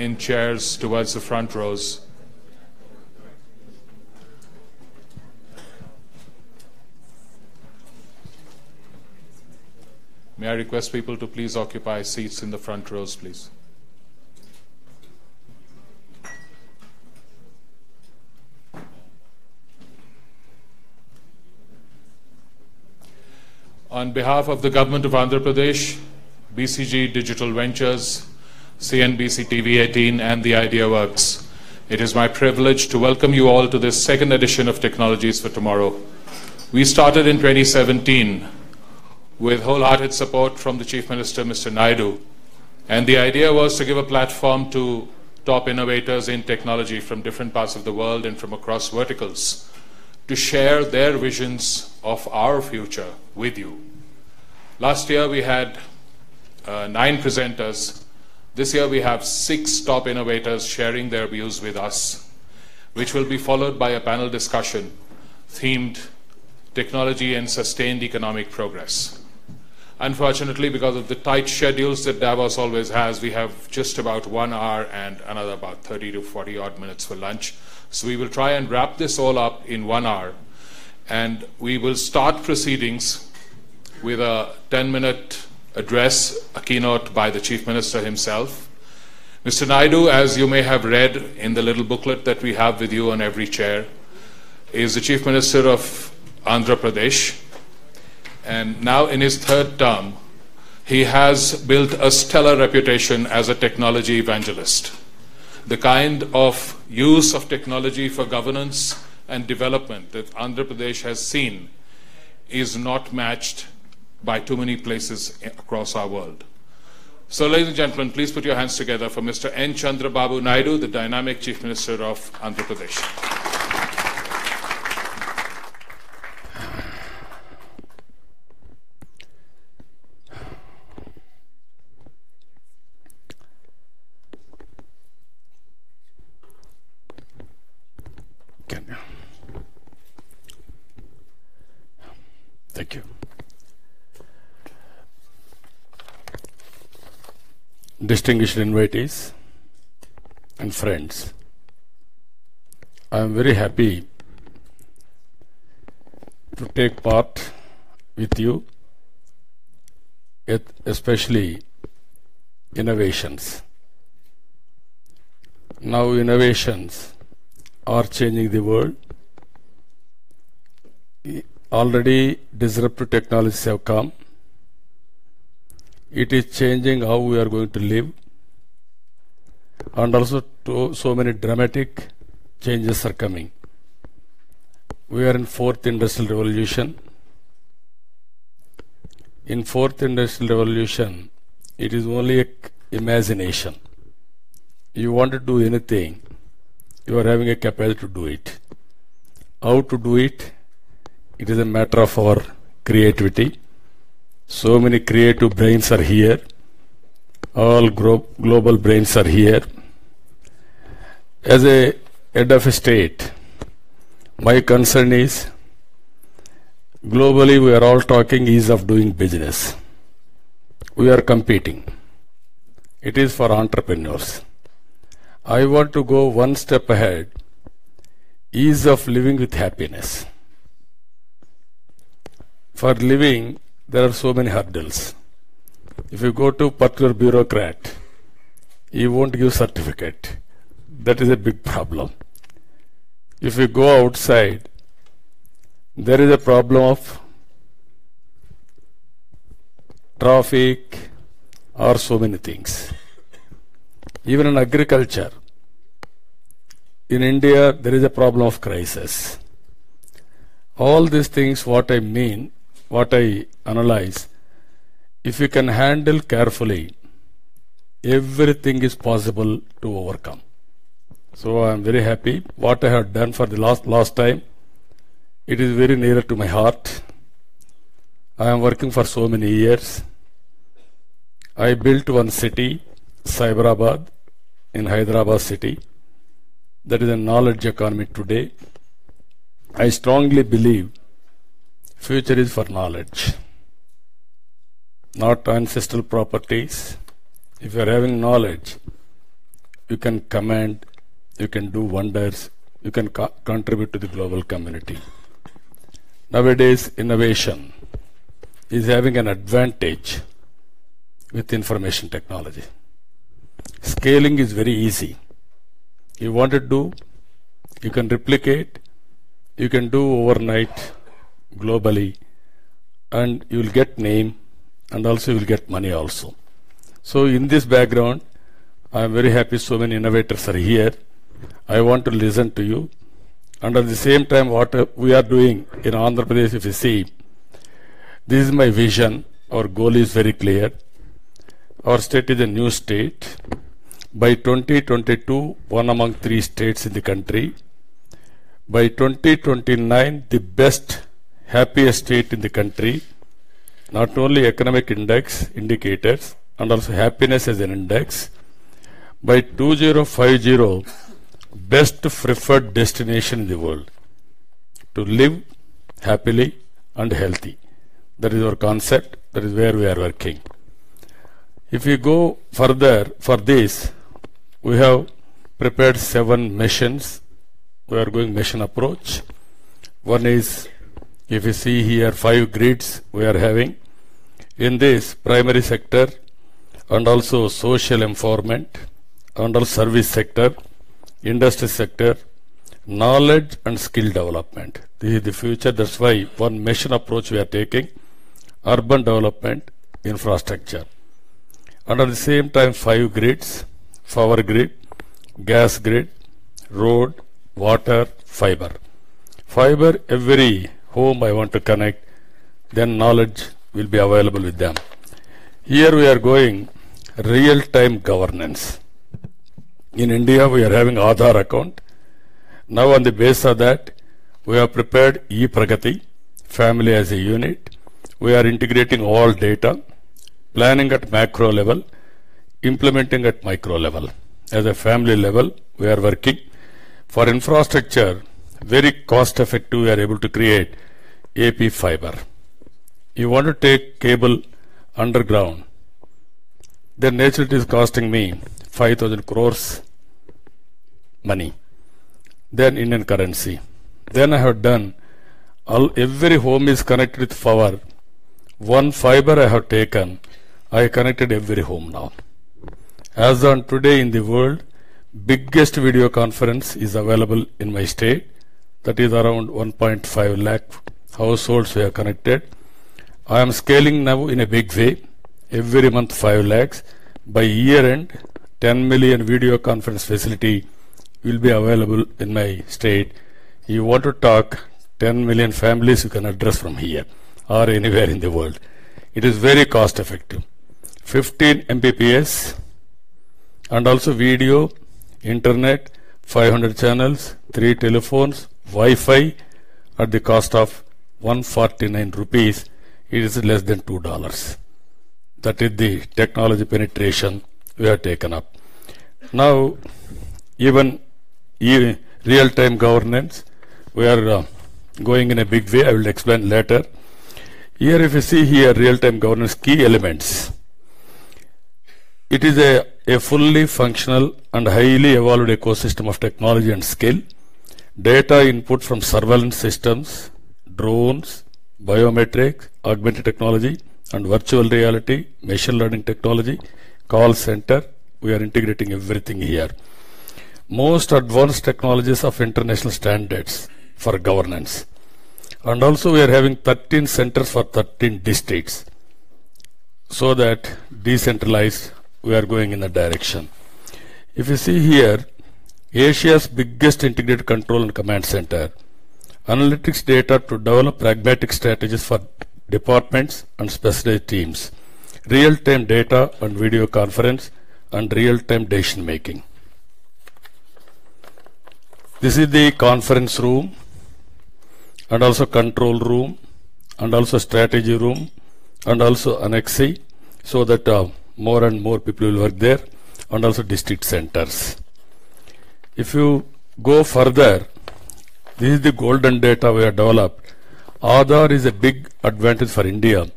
in chairs towards the front rows. May I request people to please occupy seats in the front rows, please. On behalf of the Government of Andhra Pradesh, BCG Digital Ventures, CNBC TV 18 and the Idea Works, it is my privilege to welcome you all to this second edition of Technologies for Tomorrow. We started in 2017 with wholehearted support from the Chief Minister, Mr. Naidu, and the idea was to give a platform to top innovators in technology from different parts of the world and from across verticals to share their visions of our future with you. Last year we had 9 presenters. This year we have 6 top innovators sharing their views with us, which will be followed by a panel discussion themed Technology and Sustained Economic Progress. Unfortunately, because of the tight schedules that Davos always has, we have just about 1 hour and another about 30 to 40 odd minutes for lunch. So we will try and wrap this all up in 1 hour. And we will start proceedings with a 10-minute address, a keynote by the Chief Minister himself. Mr. Naidu, as you may have read in the little booklet that we have with you on every chair, is the Chief Minister of Andhra Pradesh. And now in his 3rd term, he has built a stellar reputation as a technology evangelist. The kind of use of technology for governance and development that Andhra Pradesh has seen is not matched by too many places across our world. So, ladies and gentlemen, please put your hands together for Mr. N. Chandrababu Naidu, the dynamic Chief Minister of Andhra Pradesh. Thank you. Distinguished invitees and friends, I am very happy to take part with you, especially innovations. Now innovations are changing the world. Already disruptive technologies have come. It is changing how we are going to live, and also so many dramatic changes are coming. We are in 4th Industrial Revolution. In 4th Industrial Revolution, it is only imagination. You want to do anything, you are having a capacity to do it. How to do it? It is a matter of our creativity. So many creative brains are here. All global brains are here. As a head of a state, my concern is, globally we are all talking ease of doing business. We are competing. It is for entrepreneurs. I want to go one step ahead. Ease of living with happiness. For living, there are so many hurdles. If you go to a particular bureaucrat, he won't give certificate. That is a big problem. If you go outside, there is a problem of traffic or so many things. Even in agriculture, in India, there is a problem of crisis. All these things, what I mean, what I analyze, if you can handle carefully, everything is possible to overcome. So I am very happy. What I have done for the last time, it is very near to my heart. I am working for so many years. I built one city, Cyberabad, in Hyderabad city. That is a knowledge economy today. I strongly believe future is for knowledge, not ancestral properties. If you are having knowledge, you can command, you can do wonders, you can contribute to the global community. Nowadays, innovation is having an advantage with information technology. Scaling is very easy. You want to do, you can replicate, you can do overnight globally, and you will get name, and also you will get money also. So in this background, I am very happy so many innovators are here. I want to listen to you. And at the same time, what we are doing in Andhra Pradesh, if you see, this is my vision. Our goal is very clear. Our state is a new state. By 2022, one among 3 states in the country. By 2029, the best, happiest state in the country. Not only economic indicators, and also happiness as an index. By 2050, best preferred destination in the world to live happily and healthy. That is our concept. That is where we are working. If we go further for this, we have prepared 7 missions. We are going mission approach. One is, if you see here, 5 grids we are having. In this, primary sector and also social empowerment and also service sector, industry sector, knowledge and skill development. This is the future. That's why one mission approach we are taking, urban development, infrastructure. And at the same time, 5 grids, power grid, gas grid, road, water, fiber. Fiber, every home I want to connect, then knowledge will be available with them. Here we are going real-time governance. In India, we are having Aadhaar account. Now on the basis of that, we have prepared e-Pragati, family as a unit. We are integrating all data, planning at macro level, implementing at micro level. As a family level, we are working. For infrastructure, very cost effective, we are able to create AP fiber. You want to take cable underground, then naturally it is costing me 5,000 crores money, then Indian currency. Then I have done, every home is connected with power. One fiber I have taken, I connected every home now. As on today in the world, biggest video conference is available in my state. That is around 1.5 lakh households we are connected. I am scaling now in a big way. Every month 5 lakhs. By year end, 10 million video conference facility will be available in my state. You want to talk 10 million families, you can address from here or anywhere in the world. It is very cost effective. 15 Mbps and also video, internet, 500 channels, 3 telephones, Wi-Fi at the cost of 149 rupees. It is less than $2. That is the technology penetration we have taken up. Now, even real-time governance, we are going in a big way. I will explain later. Here, if you see here, real-time governance key elements. It is a fully functional and highly evolved ecosystem of technology and skill. Data input from surveillance systems, drones, biometrics, augmented technology, and virtual reality, machine learning technology, call center. We are integrating everything here. Most advanced technologies of international standards for governance. And also we are having 13 centers for 13 districts. So that decentralized, we are going in that direction. If you see here, Asia's biggest integrated control and command center. Analytics data to develop pragmatic strategies for departments and specialized teams. Real-time data and video conference and real-time decision making. This is the conference room and also control room and also strategy room and also annexi, so that more and more people will work there, and also district centers. If you go further, this is the golden data we have developed. Aadhaar is a big advantage for India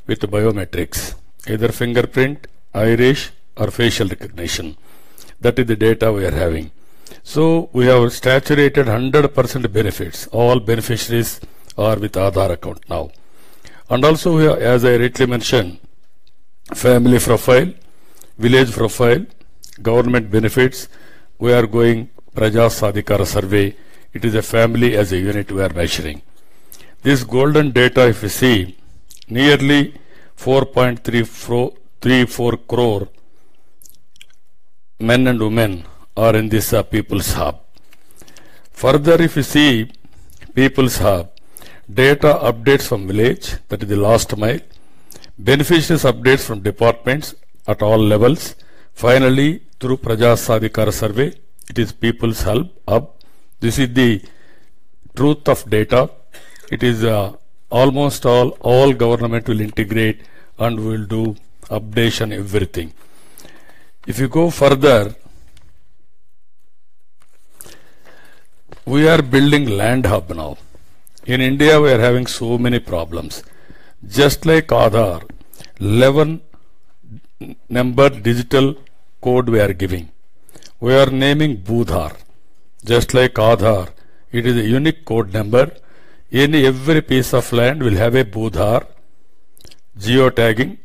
with biometrics, either fingerprint, iris or facial recognition. That is the data we are having. So we have saturated 100% benefits. All beneficiaries are with Aadhaar account now. And also we have, as I rightly mentioned, family profile, village profile, government benefits. We are going Praja Sadhikara survey. It is a family as a unit we are measuring. This golden data, if you see, nearly 4.34 crore men and women are in this People's Hub. Further, if you see People's Hub, data updates from village, that is the last mile, beneficiaries updates from departments at all levels. Finally, through Praja Sadhikara survey, it is People's Hub. This is the truth of data. It is almost all government will integrate and will do updation everything. If you go further, we are building land hub now. In India, we are having so many problems. Just like Aadhaar, 11 number digital code we are giving. We are naming Budhar. Just like Aadhaar, it is a unique code number. Every piece of land will have a Budhar, geotagging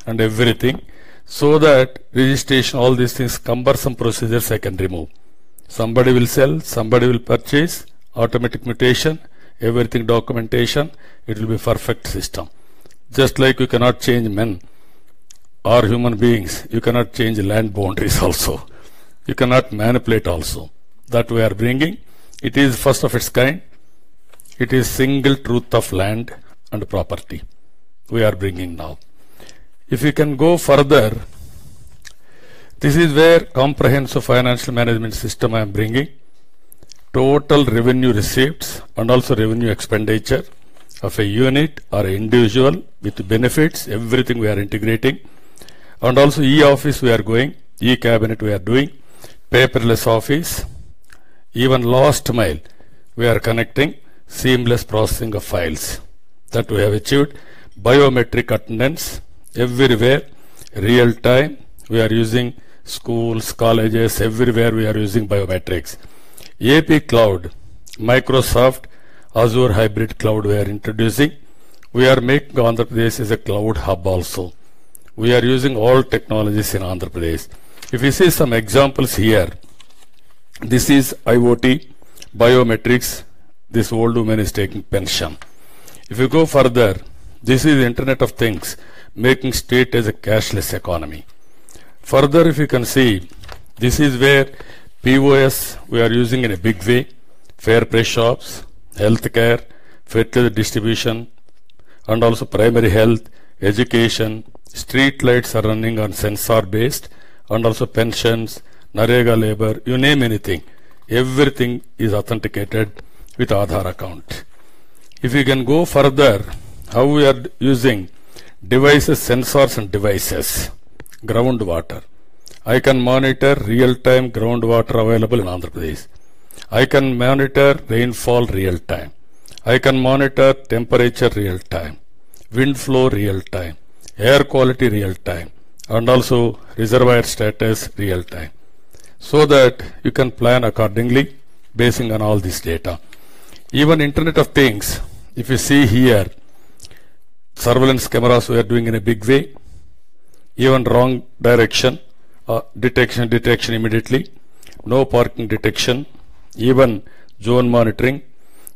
and everything, so that registration, all these things, cumbersome procedures I can remove. Somebody will sell, somebody will purchase, automatic mutation, everything documentation, it will be perfect system. Just like you cannot change men or human beings, you cannot change land boundaries also. You cannot manipulate also. That we are bringing. It is first of its kind. It is single truth of land and property we are bringing now. If you can go further, this is where comprehensive financial management system I am bringing. Total revenue receipts and also revenue expenditure of a unit or an individual with benefits, everything we are integrating. And also e-office we are going, e-cabinet we are doing, paperless office, even last mile we are connecting, seamless processing of files. That we have achieved. Biometric attendance everywhere, real time. We are using schools, colleges, everywhere we are using biometrics. AP Cloud, Microsoft Azure hybrid cloud we are introducing. We are making Andhra Pradesh as a cloud hub also. We are using all technologies in Andhra Pradesh. If you see some examples here, this is IoT, biometrics. This old woman is taking pension. If you go further, this is Internet of Things, making state as a cashless economy. Further, if you can see, this is where POS we are using in a big way, fair price shops, healthcare, fertilizer distribution, and also primary health, education, street lights are running on sensor based, and also pensions, Narega labor, you name anything, everything is authenticated with Aadhaar account. If you can go further, how we are using devices, sensors and devices, groundwater. I can monitor real-time groundwater available in Andhra Pradesh. I can monitor rainfall real time. I can monitor temperature real time, wind flow real time, air quality real time, and also reservoir status real time, so that you can plan accordingly basing on all this data. Even Internet of Things, if you see here, surveillance cameras we are doing in a big way, even wrong direction, detection immediately, no parking detection, even zone monitoring,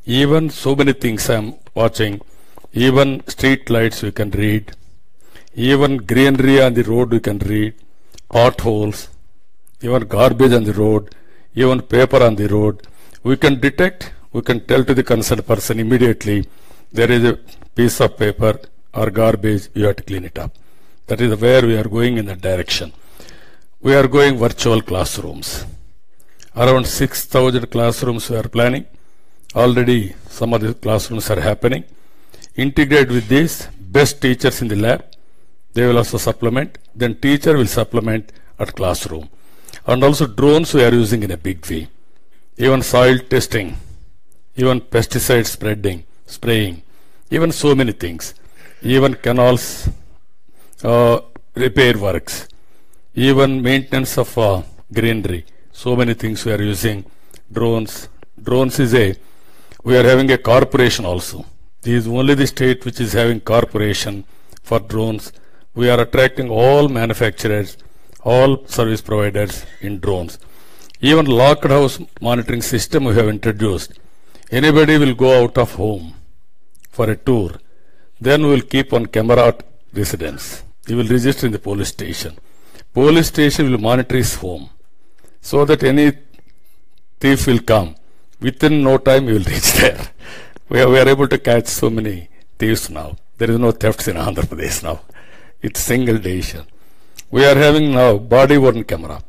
even so many things I am watching, even street lights we can read, even greenery on the road we can read, potholes, even garbage on the road, even paper on the road, we can detect, we can tell to the concerned person immediately there is a piece of paper or garbage, you have to clean it up. That is where we are going in that direction. We are going virtual classrooms. Around 6,000 classrooms we are planning. Already some of the classrooms are happening. Integrate with this, best teachers in the lab. They will also supplement. Then teacher will supplement at classroom. And also drones we are using in a big way. Even soil testing, even pesticide spraying, even so many things. Even canals, repair works, even maintenance of greenery. So many things we are using. Drones. Drones is we are having a corporation also. This is only the state which is having corporation for drones. We are attracting all manufacturers, all service providers in drones. Even locked house monitoring system we have introduced. Anybody will go out of home for a tour, then we will keep on camera at residence. He will register in the police station. Police station will monitor his home, so that any thief will come. Within no time he will reach there. We are able to catch so many thieves now. There is no thefts in Andhra Pradesh now. It's single decision. We are having now body-worn camera.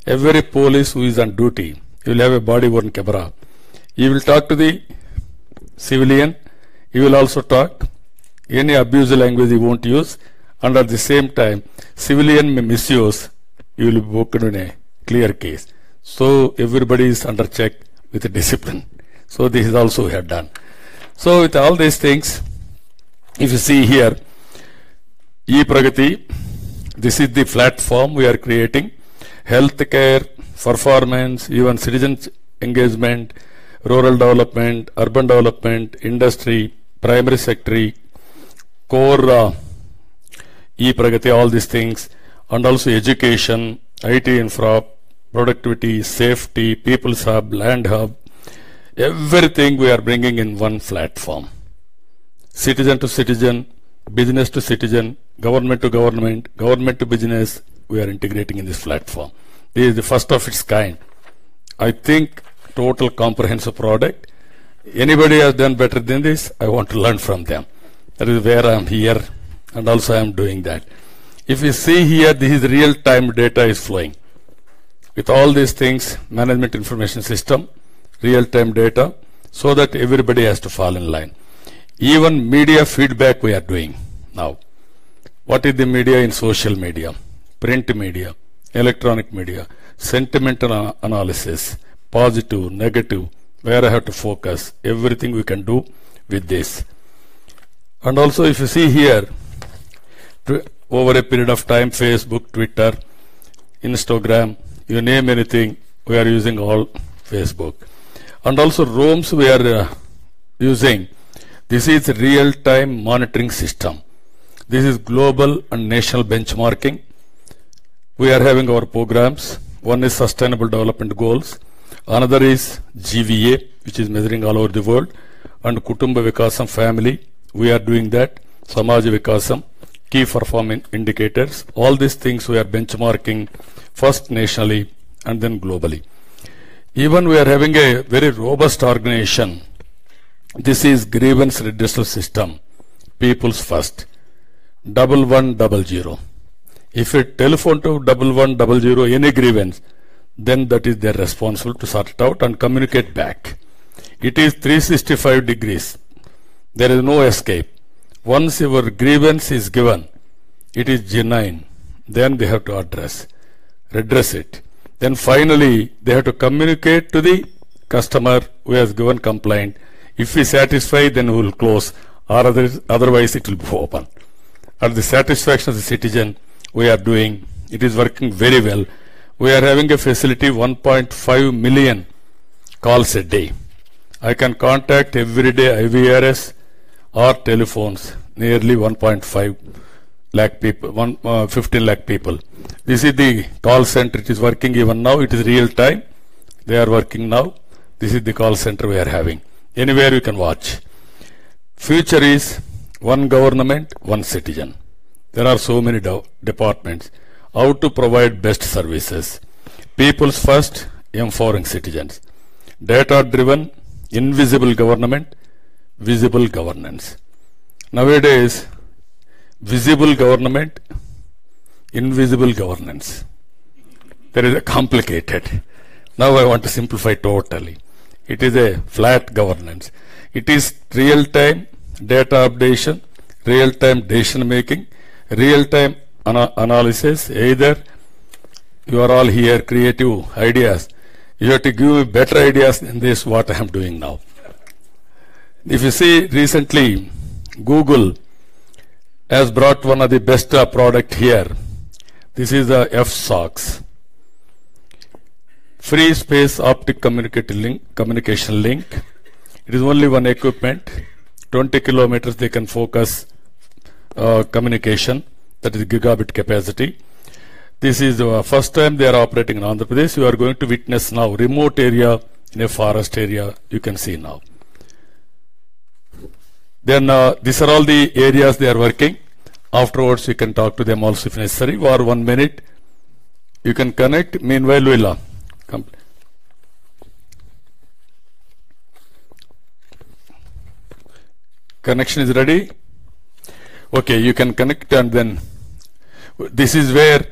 Every police who is on duty, he will have a body-worn camera. He will talk to the civilian. He will also talk. Any abusive language he won't use. And at the same time, civilian may misuse. He will be broken in a clear case. So everybody is under check with discipline. So this is also we have done. So with all these things, if you see here, e-Pragati, this is the platform we are creating. Healthcare, performance, even citizen engagement, rural development, urban development, industry, primary sector, core e-Pragati, all these things, and also education, IT infra, productivity, safety, people's hub, land hub, everything we are bringing in one platform. Citizen to citizen, business to citizen, government to government, government to business, we are integrating in this platform. This is the first of its kind. I think total comprehensive product. Anybody has done better than this, I want to learn from them. That is where I am here, and also I am doing that. If you see here, this is real-time data is flowing. With all these things, management information system, real-time data, so that everybody has to fall in line. Even media feedback we are doing now. What is the media in social media, print media, electronic media, sentimental analysis, positive, negative, where I have to focus, everything we can do with this. And also if you see here, over a period of time, Facebook, Twitter, Instagram, you name anything, we are using all Facebook. And also rooms we are using. This is real-time monitoring system. This is global and national benchmarking. We are having our programs. One is Sustainable Development Goals. Another is GVA, which is measuring all over the world. And Kutumba Vikasam family, we are doing that. Samaj Vikasam, key performance indicators. All these things we are benchmarking first nationally and then globally. Even we are having a very robust organization. This is grievance redressal system, people's first, 1100. If you telephone to 1100 any grievance, then that is their responsible to sort it out and communicate back. It is 365 degrees. There is no escape. Once your grievance is given, it is genuine. Then they have to redress it. Then finally, they have to communicate to the customer who has given complaint. If we satisfy, then we will close, or otherwise it will be open. At the satisfaction of the citizen, we are doing, it is working very well. We are having a facility 1.5 million calls a day. I can contact every day IVRS or telephones, nearly 1.5 lakh people, 15 lakh people. This is the call center. It is working even now. It is real time. They are working now. This is the call center we are having. Anywhere you can watch. Future is one government, one citizen. There are so many departments. How to provide best services. People's first, empowering citizens. Data-driven, invisible government, visible governance. Nowadays, visible government, invisible governance. There is a complicated. Now I want to simplify totally. It is a flat governance. It is real-time data updation, real-time decision making, real-time analysis. Either you are all here, creative ideas. You have to give me better ideas than this, what I am doing now. If you see recently, Google has brought one of the best product here. This is the F-Socks. free space optic communication link. It is only one equipment. 20 kilometers they can focus communication. That is gigabit capacity. This is the first time they are operating in Andhra Pradesh. You are going to witness now remote area in a forest area. You can see now. Then these are all the areas they are working. Afterwards, you can talk to them also if necessary. For 1 minute, you can connect. Meanwhile, we'll connection is ready. Okay, you can connect, and then this is where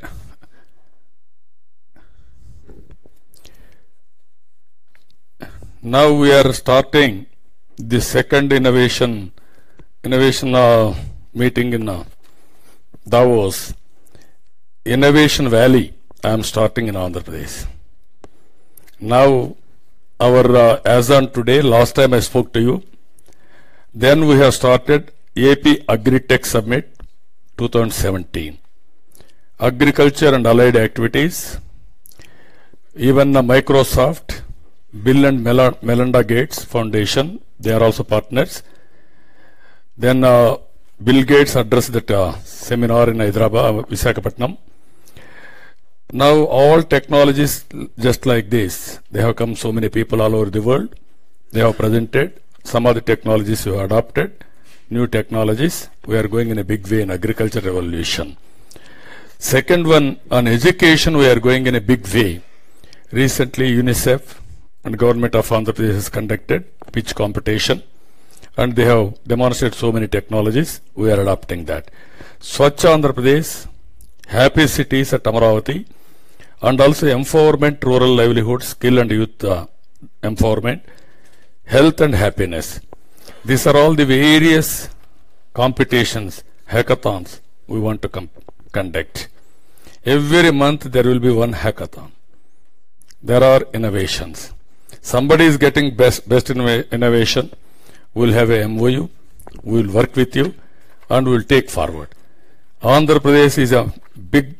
now we are starting the second innovation meeting in Davos. Innovation Valley I am starting in Andhra Pradesh. Now our as on today, last time I spoke to you, then we have started AP Agri-Tech Summit 2017. Agriculture and allied activities. Even Microsoft, Bill and Melinda Gates Foundation, they are also partners. Then Bill Gates addressed that seminar in Hyderabad, Visakhapatnam. Now all technologies just like this, they have come so many people all over the world. They have presented. Some of the technologies we have adopted. New technologies. We are going in a big way in agriculture revolution. Second one, on education we are going in a big way. Recently UNICEF and Government of Andhra Pradesh has conducted pitch competition, and they have demonstrated so many technologies. We are adopting that. Swachh Andhra Pradesh, happy cities at Amaravati, and also empowerment, rural livelihood, skill and youth empowerment, health and happiness. These are all the various competitions, hackathons we want to conduct. Every month there will be one hackathon. There are innovations. Somebody is getting best innovation. We will have a MOU. We will work with you and we will take forward. Andhra Pradesh is a big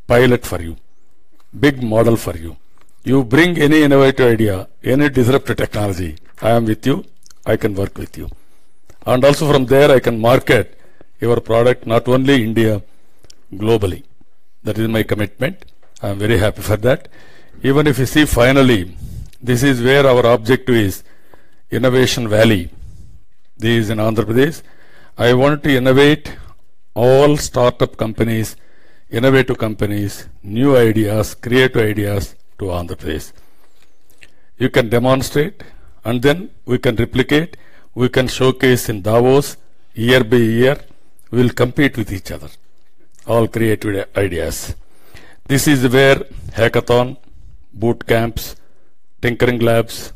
pilot for you, big model for you. You bring any innovative idea, any disruptive technology, I am with you, I can work with you. And also from there I can market your product not only India, globally. That is my commitment. I am very happy for that. Even if you see finally, this is where our objective is, Innovation Valley. This is in Andhra Pradesh. I want to innovate all startup companies, innovative companies, new ideas, creative ideas to Andhra Pradesh. You can demonstrate and then we can replicate, we can showcase in Davos year by year. We will compete with each other, all creative ideas. This is where hackathon, boot camps, tinkering labs,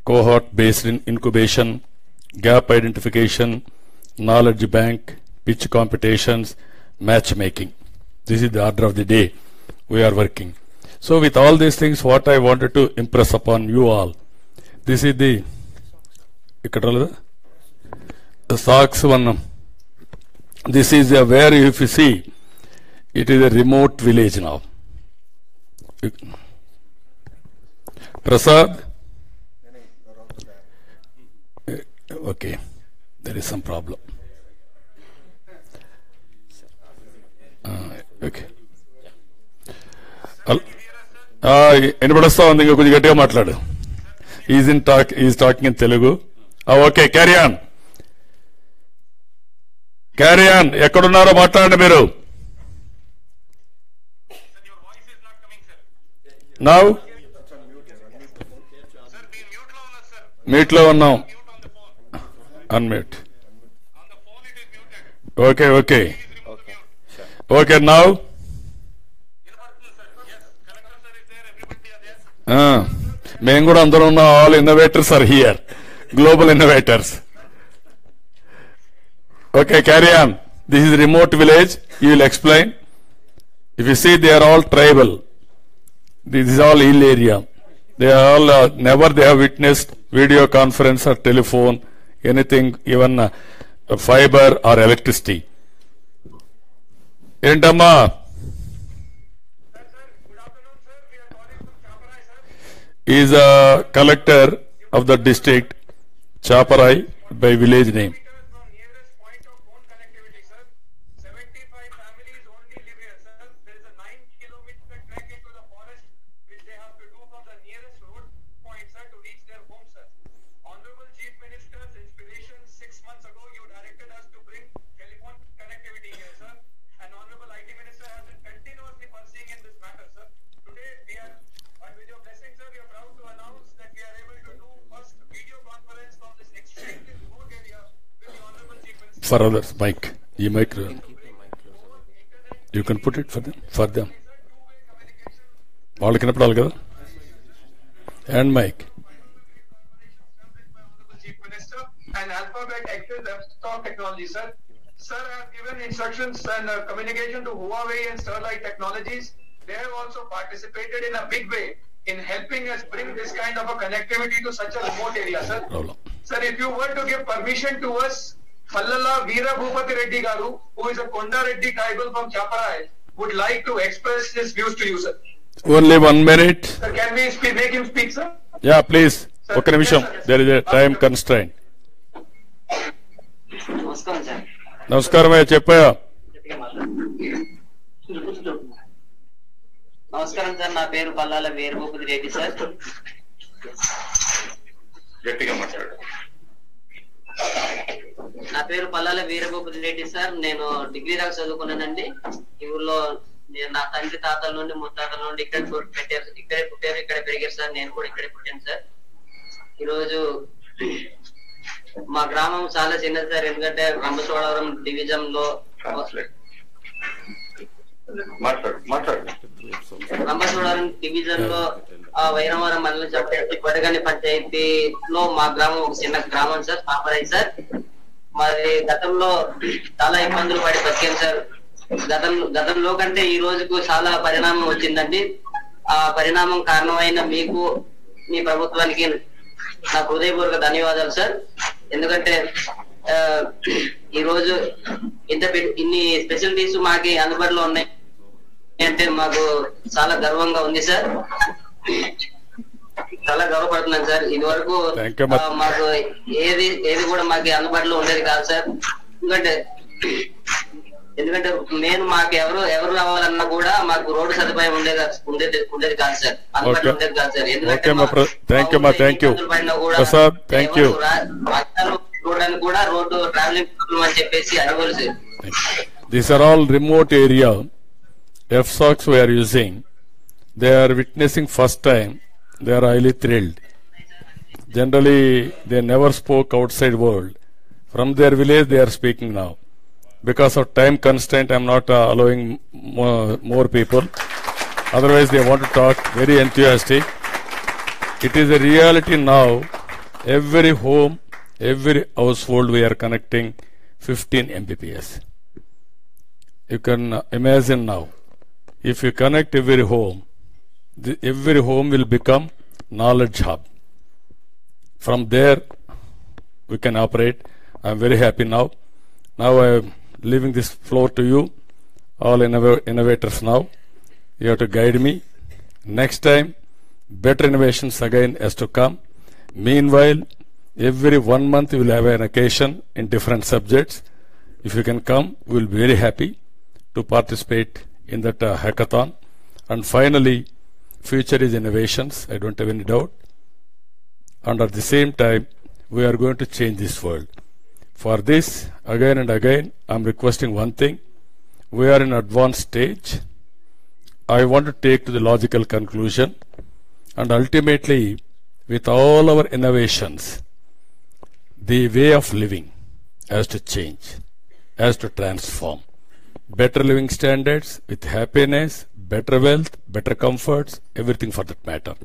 cohort-based incubation, gap identification, knowledge bank, pitch competitions, matchmaking. This is the order of the day we are working. So with all these things, what I wanted to impress upon you all, this is the SOX one. This is where if you see, it is a remote village now. Prasad? Okay, there is some problem. Okay. Anybody saw something? He's talking in Telugu. Okay, carry on. Carry on. Ekkadunnaro maatladandi meeru. Now? Mute lo unnam. Unmute. Okay. Okay, now? మేము కూడా అందరూ ఉన్న all innovators are here. Global innovators. Okay, carry on. This is remote village. You will explain. If you see, they are all tribal. This is all hill area. They are all never they have witnessed video conference or telephone, anything, even fiber or electricity. Entama. is a collector of the district, Chaparai by village name. From nearest point of phone connectivity, sir. 75 families only live here, sir. There is a 9-kilometer trek into the forest which they have to do from the nearest road point, sir, to reach their home, sir. Honorable Chief Minister's inspiration 6 months ago, you directed us to bring telephone connectivity here, sir. And Honorable IT Minister has been continuously pursuing in this matter, sir. Today, we are, with your blessing, sir, we are proud to announce that we are able to do first video conference from this extremely remote area with the Honorable Chief Minister. For others, mic. You mic. You can put it for them. For them. వాళ్ళకి వినపడాలి కదా. And mic. Chief Minister and Alphabet Excel desktop technology, sir. Sir, I have given instructions and communication to Huawei and Sterlite Technologies. They have also participated in a big way in helping us bring this kind of a connectivity to such a remote area, sir. Problem. Sir, if you were to give permission to us, Fallala Veera Bhupati Reddy Garu, who is a Konda Reddy tribal from Chaparai, would like to express his views to you, sir. Only 1 minute. Sir, can we make him speak, sir? Yeah, please. ఒక నిమిషం. There is a time constraint. నమస్కారం sir. నమస్కారమే చెప్పాయా. నమస్కారం sir, నా పేరు పల్లాల Veerabhupathi Reddy sir. గట్టిగా మాట్లాడు. నా పేరు పల్లాల వీరభూపతి రెడ్డి సార్. నేను డిగ్రీ దాకా చదువుకున్నానండి. ఈ ఊర్లో నేను నా తండ్రి తాతల నుండి ముత్తాతల నుండి ఇక్కడ పెట్టారు, ఇక్కడే పుట్టారు, ఇక్కడే పెరిగారు సార్. నేను కూడా ఇక్కడే పుట్టాను సార్. ఈరోజు మా గ్రామం చాలా చిన్నది సార్. ఎందుకంటే రంపచోడవరం డివిజన్ లో రంపచోడవరం డివిజన్ లో వైరవరం మండలం చెప్పండి కొడగని పంచాయతీలో మా గ్రామం ఒక చిన్న గ్రామం సార్, పాపరాయి సార్. మరి గతంలో చాలా ఇబ్బందులు పడి బతికాం సార్. గతంలో కంటే ఈ రోజుకు చాలా పరిణామం వచ్చిందండి. ఆ పరిణామం కారణమైన మీకు, మీ ప్రభుత్వానికి నా హృదయపూర్వక ధన్యవాదాలు సార్. ఎందుకంటే ఈ రోజు ఇన్ని స్పెషాలిటీస్ మాకి అందుబాటులో ఉన్నాయి అంటే మాకు చాలా గర్వంగా ఉంది సార్. చాలా గర్వపడుతున్నాను సార్. ఇది వరకు మాకు ఏది కూడా మాకు అందుబాటులో ఉండేది కాదు సార్. ఎందుకంటే నేను మాకు ఎవరు రావాలన్నా కూడా మాకు రోడ్డు సదుపాయం ఉండేది కాదు సార్, అందుబాటులో ఉండేది కాదు సార్. ఎందుకంటే చూడడానికి కూడా రోడ్డు ట్రావెలింగ్ ప్రాబ్లం అని చెప్పేసి అనుకోలేదు sir. These are all remote area. FSOCs we are using. They are witnessing first time. They are highly thrilled. Generally, they never spoke outside world. From their village, they are speaking now. Because of time constraint, I am not allowing more people. Otherwise, they want to talk very enthusiastic. It is a reality now. Every home, every household, we are connecting 15 Mbps. You can imagine now. If you connect every home will become knowledge hub. From there, we can operate. I am very happy now. Now I am leaving this floor to you, all innovators now. You have to guide me. Next time, better innovations again has to come. Meanwhile, every 1 month we will have an occasion in different subjects. If you can come, we will be very happy to participate in that hackathon. And finally, future is innovations, I don't have any doubt. And at the same time, we are going to change this world. For this, again and again, I am requesting one thing. We are in advanced stage. I want to take to the logical conclusion. And ultimately, with all our innovations, the way of living has to change, has to transform. Better living standards with happiness, better wealth, better comforts, everything for that matter.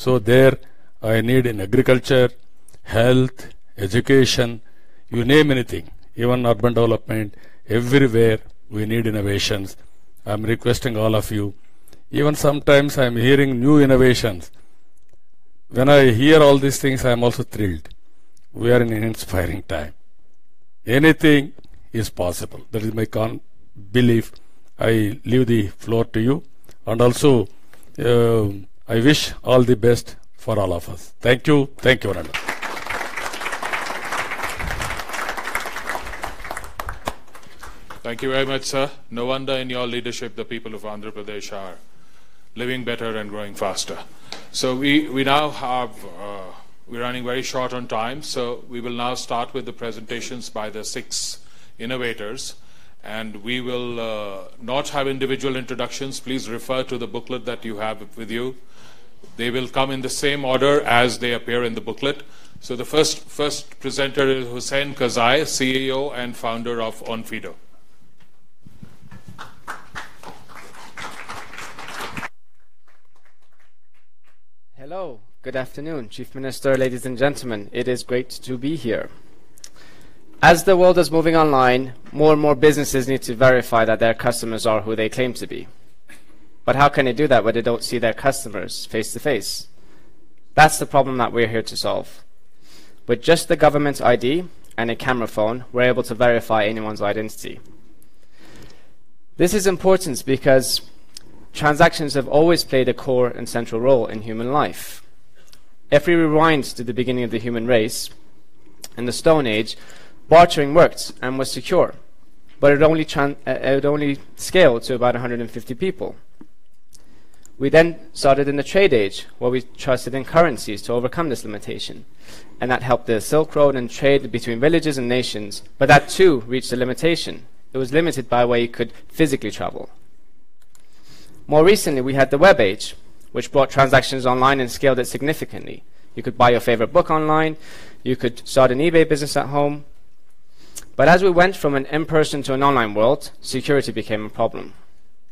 So there I need in agriculture, health, education, you name anything, even urban development, everywhere we need innovations. I am requesting all of you. Even sometimes I am hearing new innovations. When I hear all these things, I am also thrilled. We are in an inspiring time. Anything is possible. That is my belief. I leave the floor to you. And also, I wish all the best for all of us. Thank you. Thank you, Anand. Thank you very much, sir. No wonder in your leadership the people of Andhra Pradesh are living better and growing faster. So we now have, we're running very short on time, so we will now start with the presentations by the 6 innovators. And we will not have individual introductions. Please refer to the booklet that you have with you. They will come in the same order as they appear in the booklet. So the first presenter is Hussain Kazai, CEO and founder of Onfido. Hello, good afternoon, Chief Minister, ladies and gentlemen. It is great to be here. As the world is moving online, more and more businesses need to verify that their customers are who they claim to be. But how can they do that when they don't see their customers face to face? That's the problem that we're here to solve. With just the government ID and a camera phone, we're able to verify anyone's identity. This is important because transactions have always played a core and central role in human life. If we rewind to the beginning of the human race, in the Stone Age, bartering worked and was secure, but it only scaled to about 150 people. We then started in the trade age, where we trusted in currencies to overcome this limitation, and that helped the Silk Road and trade between villages and nations, but that too reached a limitation. It was limited by where you could physically travel. More recently, we had the web age, which brought transactions online and scaled it significantly. You could buy your favorite book online, you could start an eBay business at home. But as we went from an in-person to an online world, security became a problem.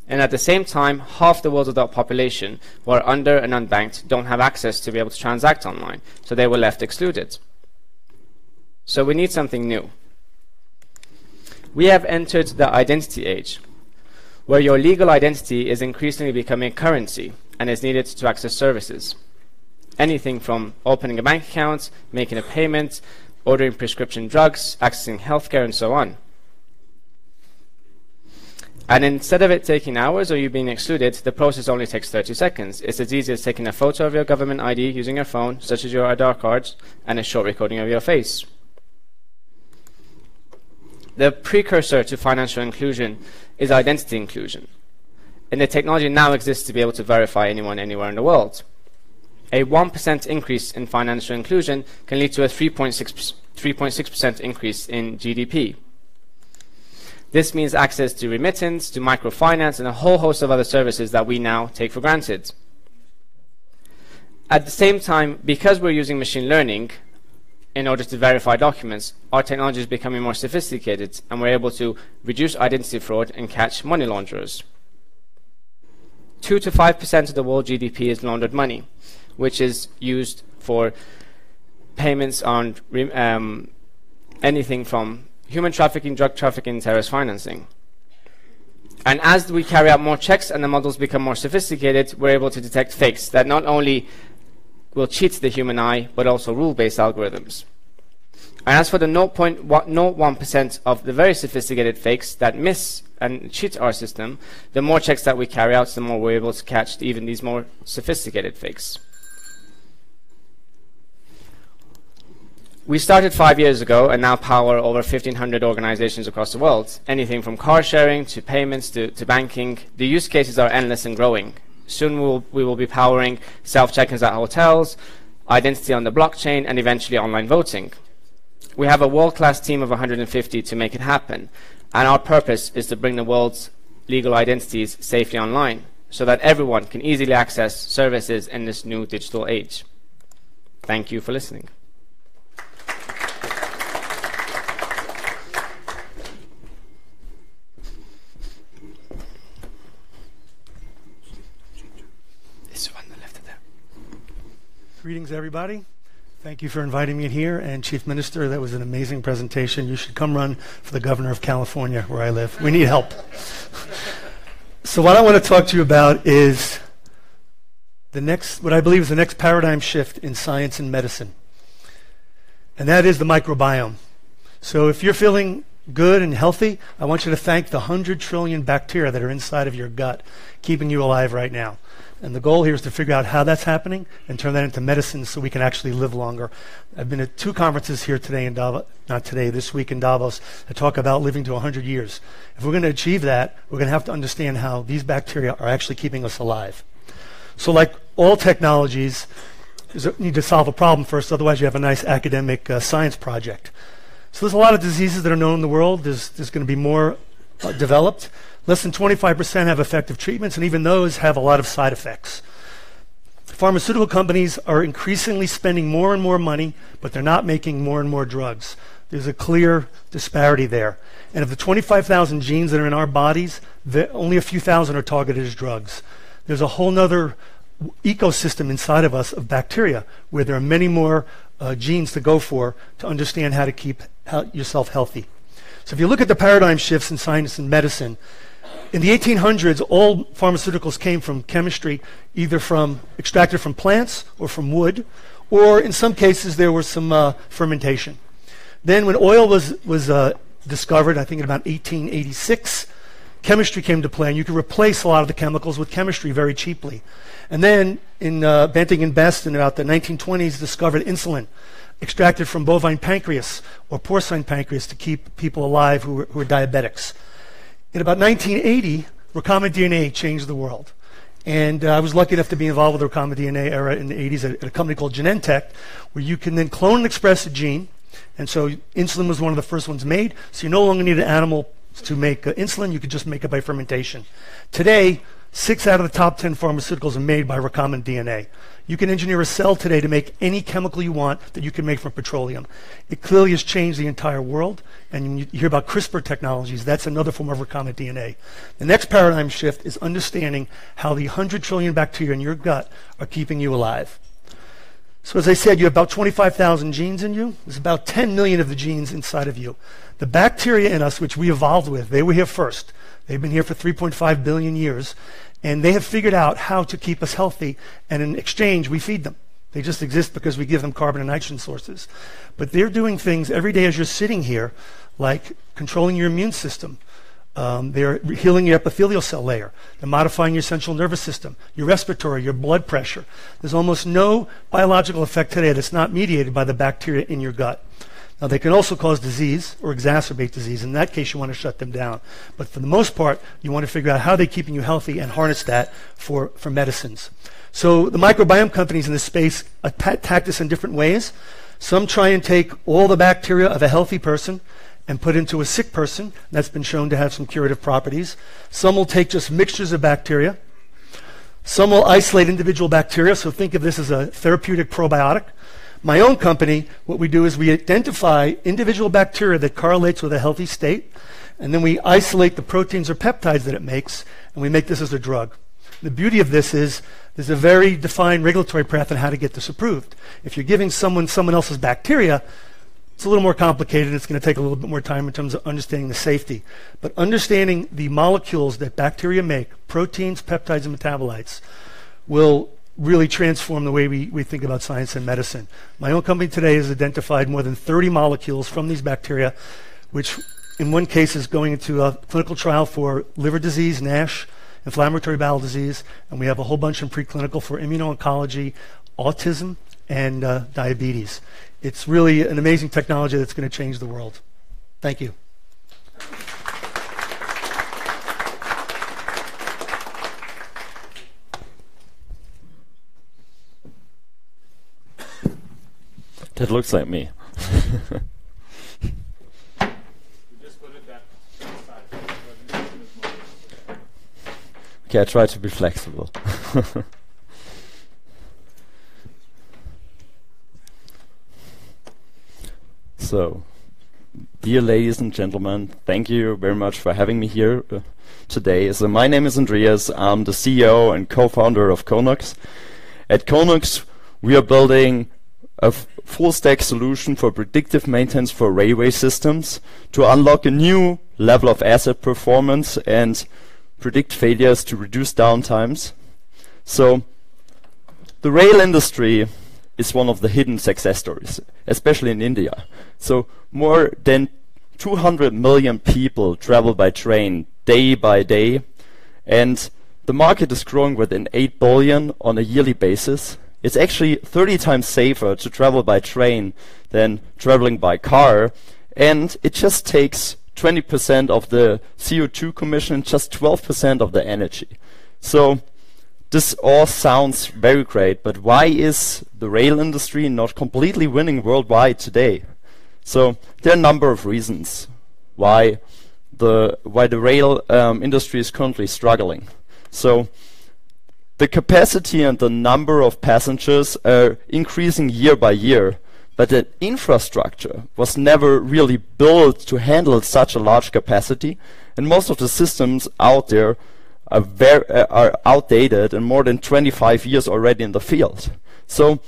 And at the same time, half the world's adult population who are under and unbanked don't have access to be able to transact online, so they were left excluded. So we need something new. We have entered the identity age, where your legal identity is increasingly becoming currency and is needed to access services. Anything from opening a bank account, making a payment, ordering prescription drugs, accessing healthcare, and so on. And instead of it taking hours or you being excluded, the process only takes 30 seconds. It's as easy as taking a photo of your government ID using your phone, such as your Aadhaar cards, and a short recording of your face. The precursor to financial inclusion is identity inclusion. And the technology now exists to be able to verify anyone anywhere in the world. A 1% increase in financial inclusion can lead to a 3.6% increase in GDP. This means access to remittance, to microfinance, and a whole host of other services that we now take for granted. At the same time, because we're using machine learning in order to verify documents, our technology is becoming more sophisticated, and we're able to reduce identity fraud and catch money launderers. 2 to 5% of the world GDP is laundered money, which is used for payments on anything from human trafficking, drug trafficking, terrorist financing. And as we carry out more checks and the models become more sophisticated, we're able to detect fakes that not only will cheat the human eye, but also rule-based algorithms. And as for the 0.01% of the very sophisticated fakes that miss and cheat our system, the more checks that we carry out, the more we're able to catch even these more sophisticated fakes. We started 5 years ago and now power over 1,500 organizations across the world, anything from car sharing to payments to banking. The use cases are endless and growing. Soon we will be powering self-check-ins at hotels, identity on the blockchain, and eventually online voting. We have a world-class team of 150 to make it happen, and our purpose is to bring the world's legal identities safely online so that everyone can easily access services in this new digital age. Thank you for listening. Greetings, everybody. Thank you for inviting me here. And Chief Minister, that was an amazing presentation. You should come run for the governor of California, where I live. We need help. So what I want to talk to you about is what I believe is the next paradigm shift in science and medicine. And that is the microbiome. So if you're feeling good and healthy, I want you to thank the 100 trillion bacteria that are inside of your gut, keeping you alive right now. And the goal here is to figure out how that's happening and turn that into medicine so we can actually live longer. I've been at 2 conferences here today in Davos, not today, this week in Davos, that talk about living to 100 years. If we're going to achieve that, we're going to have to understand how these bacteria are actually keeping us alive. So like all technologies, you need to solve a problem first, otherwise you have a nice academic science project. So there's a lot of diseases that are known in the world. There's going to be more developed. Less than 25% have effective treatments, and even those have a lot of side effects. Pharmaceutical companies are increasingly spending more and more money, but they're not making more and more drugs. There's a clear disparity there. And of the 25,000 genes that are in our bodies, only a few thousand are targeted as drugs. There's a whole other ecosystem inside of us of bacteria where there are many more genes to go for to understand how to keep yourself healthy. So if you look at the paradigm shifts in science and medicine, in the 1800s, all pharmaceuticals came from chemistry, either extracted from plants or from wood, or in some cases there was some fermentation. Then when oil was discovered, I think in about 1886, chemistry came to play, and you could replace a lot of the chemicals with chemistry very cheaply. And then in Banting and Best in about the 1920s discovered insulin, extracted from bovine pancreas or porcine pancreas to keep people alive who were diabetics. In about 1980, recombinant DNA changed the world. And I was lucky enough to be involved with the recombinant DNA era in the 80s at a company called Genentech, where you can then clone and express a gene. And so insulin was one of the first ones made. So you no longer need an animal to make insulin. You could just make it by fermentation. Today, 6 out of the top 10 pharmaceuticals are made by recombinant DNA. You can engineer a cell today to make any chemical you want that you can make from petroleum. It clearly has changed the entire world. And you hear about CRISPR technologies. That's another form of recombinant DNA. The next paradigm shift is understanding how the 100 trillion bacteria in your gut are keeping you alive. So as I said, you have about 25,000 genes in you. There's about 10 million of the genes inside of you. The bacteria in us, which we evolved with, they were here first. They've been here for 3.5 billion years. And they have figured out how to keep us healthy, and in exchange, we feed them. They just exist because we give them carbon and nitrogen sources. But they're doing things every day as you're sitting here, like controlling your immune system. They're healing your epithelial cell layer. They're modifying your central nervous system, your respiratory, your blood pressure. There's almost no biological effect today that's not mediated by the bacteria in your gut. Now, they can also cause disease or exacerbate disease. In that case, you want to shut them down. But for the most part, you want to figure out how they're keeping you healthy and harness that for medicines. So the microbiome companies in this space attack this in different ways. Some try and take all the bacteria of a healthy person and put into a sick person. That's been shown to have some curative properties. Some will take just mixtures of bacteria. Some will isolate individual bacteria. So think of this as a therapeutic probiotic. My own company, what we do is we identify individual bacteria that correlates with a healthy state, and then we isolate the proteins or peptides that it makes, and we make this as a drug. The beauty of this is there's a very defined regulatory path on how to get this approved. If you're giving someone else's bacteria, it's a little more complicated. It's going to take a little bit more time in terms of understanding the safety. But understanding the molecules that bacteria make, proteins, peptides, and metabolites, will really transform the way we think about science and medicine. My own company today has identified more than 30 molecules from these bacteria, which in one case is going into a clinical trial for liver disease, NASH, inflammatory bowel disease, and we have a whole bunch in preclinical for immuno-oncology, autism, and diabetes. It's really an amazing technology that's going to change the world. Thank you. That looks like me. Okay, I try to be flexible. So, dear ladies and gentlemen, thank you very much for having me here today. So my name is Andreas. I'm the CEO and co-founder of Konox. At Konox, we are building a full-stack solution for predictive maintenance for railway systems to unlock a new level of asset performance and predict failures to reduce downtimes. So the rail industry is one of the hidden success stories, especially in India. So more than 200 million people travel by train day by day, and the market is growing within 8 billion on a yearly basis. It's actually 30 times safer to travel by train than traveling by car, and it just takes 20% of the CO2 emission, just 12% of the energy. So this all sounds very great, but why is the rail industry not completely winning worldwide today? So there are a number of reasons why the rail industry is currently struggling. So the capacity and the number of passengers are increasing year by year, but the infrastructure was never really built to handle such a large capacity, and most of the systems out there are outdated and more than 25 years already in the field. So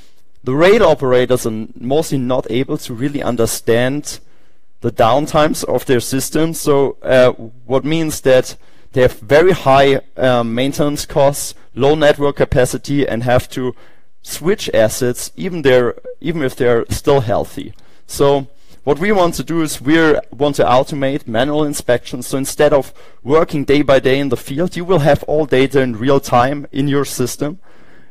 the rail operators are mostly not able to really understand the downtimes of their systems, so what means that they have very high maintenance costs, low network capacity, and have to switch assets even if they're still healthy. So what we want to do is we want to automate manual inspections. So instead of working day by day in the field, you will have all data in real time in your system.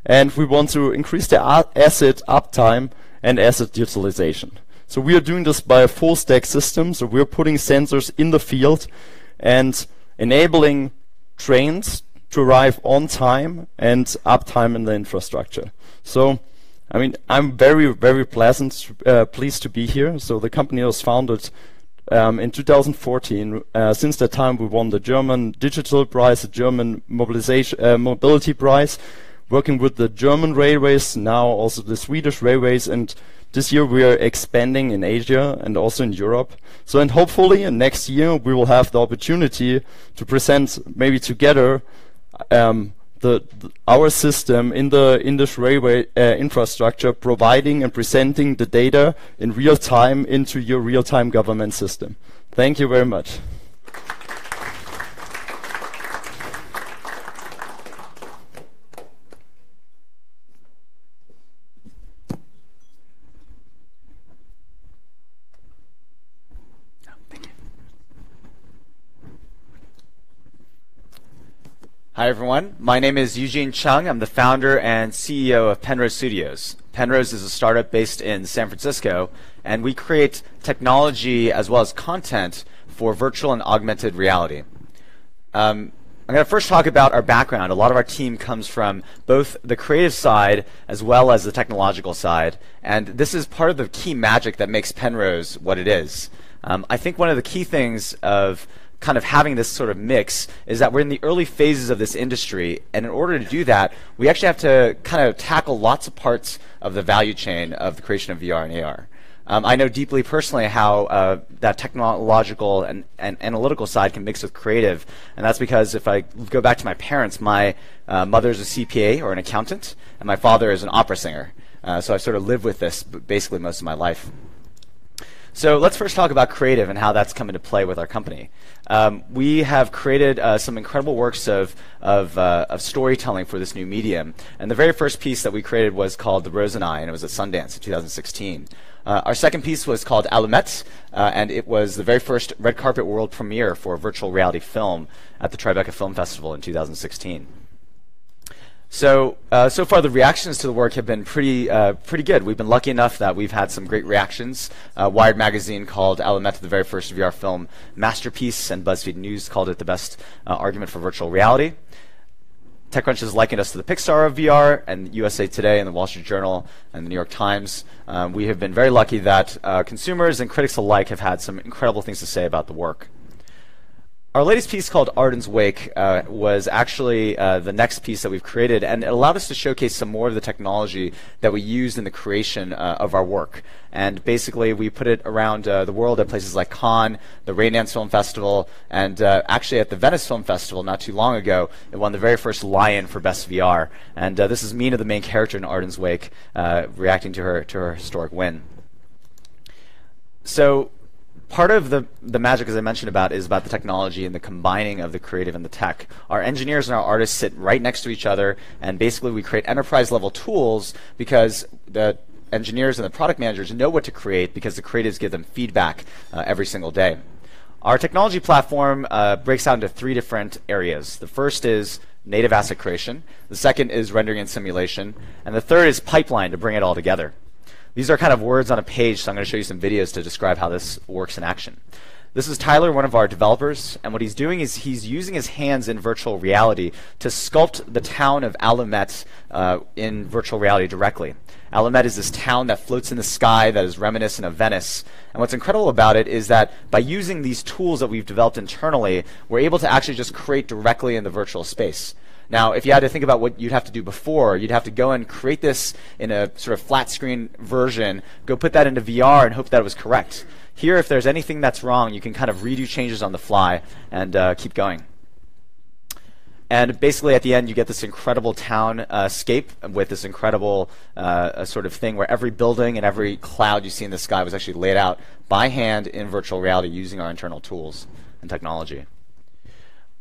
And we want to increase the asset uptime and asset utilization. So we are doing this by a full stack system. So we're putting sensors in the field and enabling trains to arrive on time and uptime in the infrastructure. So, I mean, I'm very, very pleased to be here. So the company was founded in 2014. Since that time, we won the German Digital Prize, the German Mobility Prize, working with the German railways, now also the Swedish railways, and this year we are expanding in Asia and also in Europe. So, and hopefully next year we will have the opportunity to present maybe together our system in this railway infrastructure, providing and presenting the data in real time into your real-time government system. Thank you very much. Hi everyone, my name is Eugene Chung. I'm the founder and CEO of Penrose Studios. Penrose is a startup based in San Francisco, and we create technology as well as content for virtual and augmented reality. I'm going to first talk about our background. A lot of our team comes from both the creative side as well as the technological side, and this is part of the key magic that makes Penrose what it is. I think one of the key things of kind of having this sort of mix is that we're in the early phases of this industry, and in order to do that, we actually have to kind of tackle lots of parts of the value chain of the creation of VR and AR. I know deeply personally how that technological and analytical side can mix with creative, and that's because if I go back to my parents, my mother is a CPA or an accountant, and my father is an opera singer. So I sort of lived with this basically most of my life. So let's first talk about creative and how that's come into play with our company. We have created some incredible works of storytelling for this new medium. And the very first piece that we created was called The Rose and I, and it was at Sundance in 2016. Our second piece was called Allumette, and it was the very first red carpet world premiere for a virtual reality film at the Tribeca Film Festival in 2016. So far the reactions to the work have been pretty good. We've been lucky enough that we've had some great reactions. Wired magazine called Allumette the very first VR film masterpiece, and BuzzFeed News called it the best argument for virtual reality. TechCrunch has likened us to the Pixar of VR, and USA Today and the Wall Street Journal and the New York Times. We have been very lucky that consumers and critics alike have had some incredible things to say about the work. Our latest piece called Arden's Wake was actually the next piece that we've created, and it allowed us to showcase some more of the technology that we used in the creation of our work. And basically we put it around the world at places like Cannes, the Raindance Film Festival, and actually at the Venice Film Festival not too long ago, it won the very first Lion for Best VR. And this is Mina, the main character in Arden's Wake, reacting to her historic win. So part of the magic, as I mentioned about, is about the technology and the combining of the creative and the tech. Our engineers and our artists sit right next to each other, and basically we create enterprise-level tools because the engineers and the product managers know what to create because the creatives give them feedback every single day. Our technology platform breaks down into 3 different areas. The first is native asset creation. The second is rendering and simulation. And the third is pipeline to bring it all together. These are kind of words on a page, so I'm going to show you some videos to describe how this works in action. This is Tyler, one of our developers, and what he's doing is he's using his hands in virtual reality to sculpt the town of Alumet in virtual reality directly. Alumet is this town that floats in the sky that is reminiscent of Venice. And what's incredible about it is that by using these tools that we've developed internally, we're able to actually just create directly in the virtual space. Now, if you had to think about what you'd have to do before, you'd have to go and create this in a sort of flat screen version, go put that into VR and hope that it was correct. Here, if there's anything that's wrong, you can kind of redo changes on the fly and keep going. And basically, at the end, you get this incredible town scape with this incredible sort of thing where every building and every cloud you see in the sky was actually laid out by hand in virtual reality using our internal tools and technology.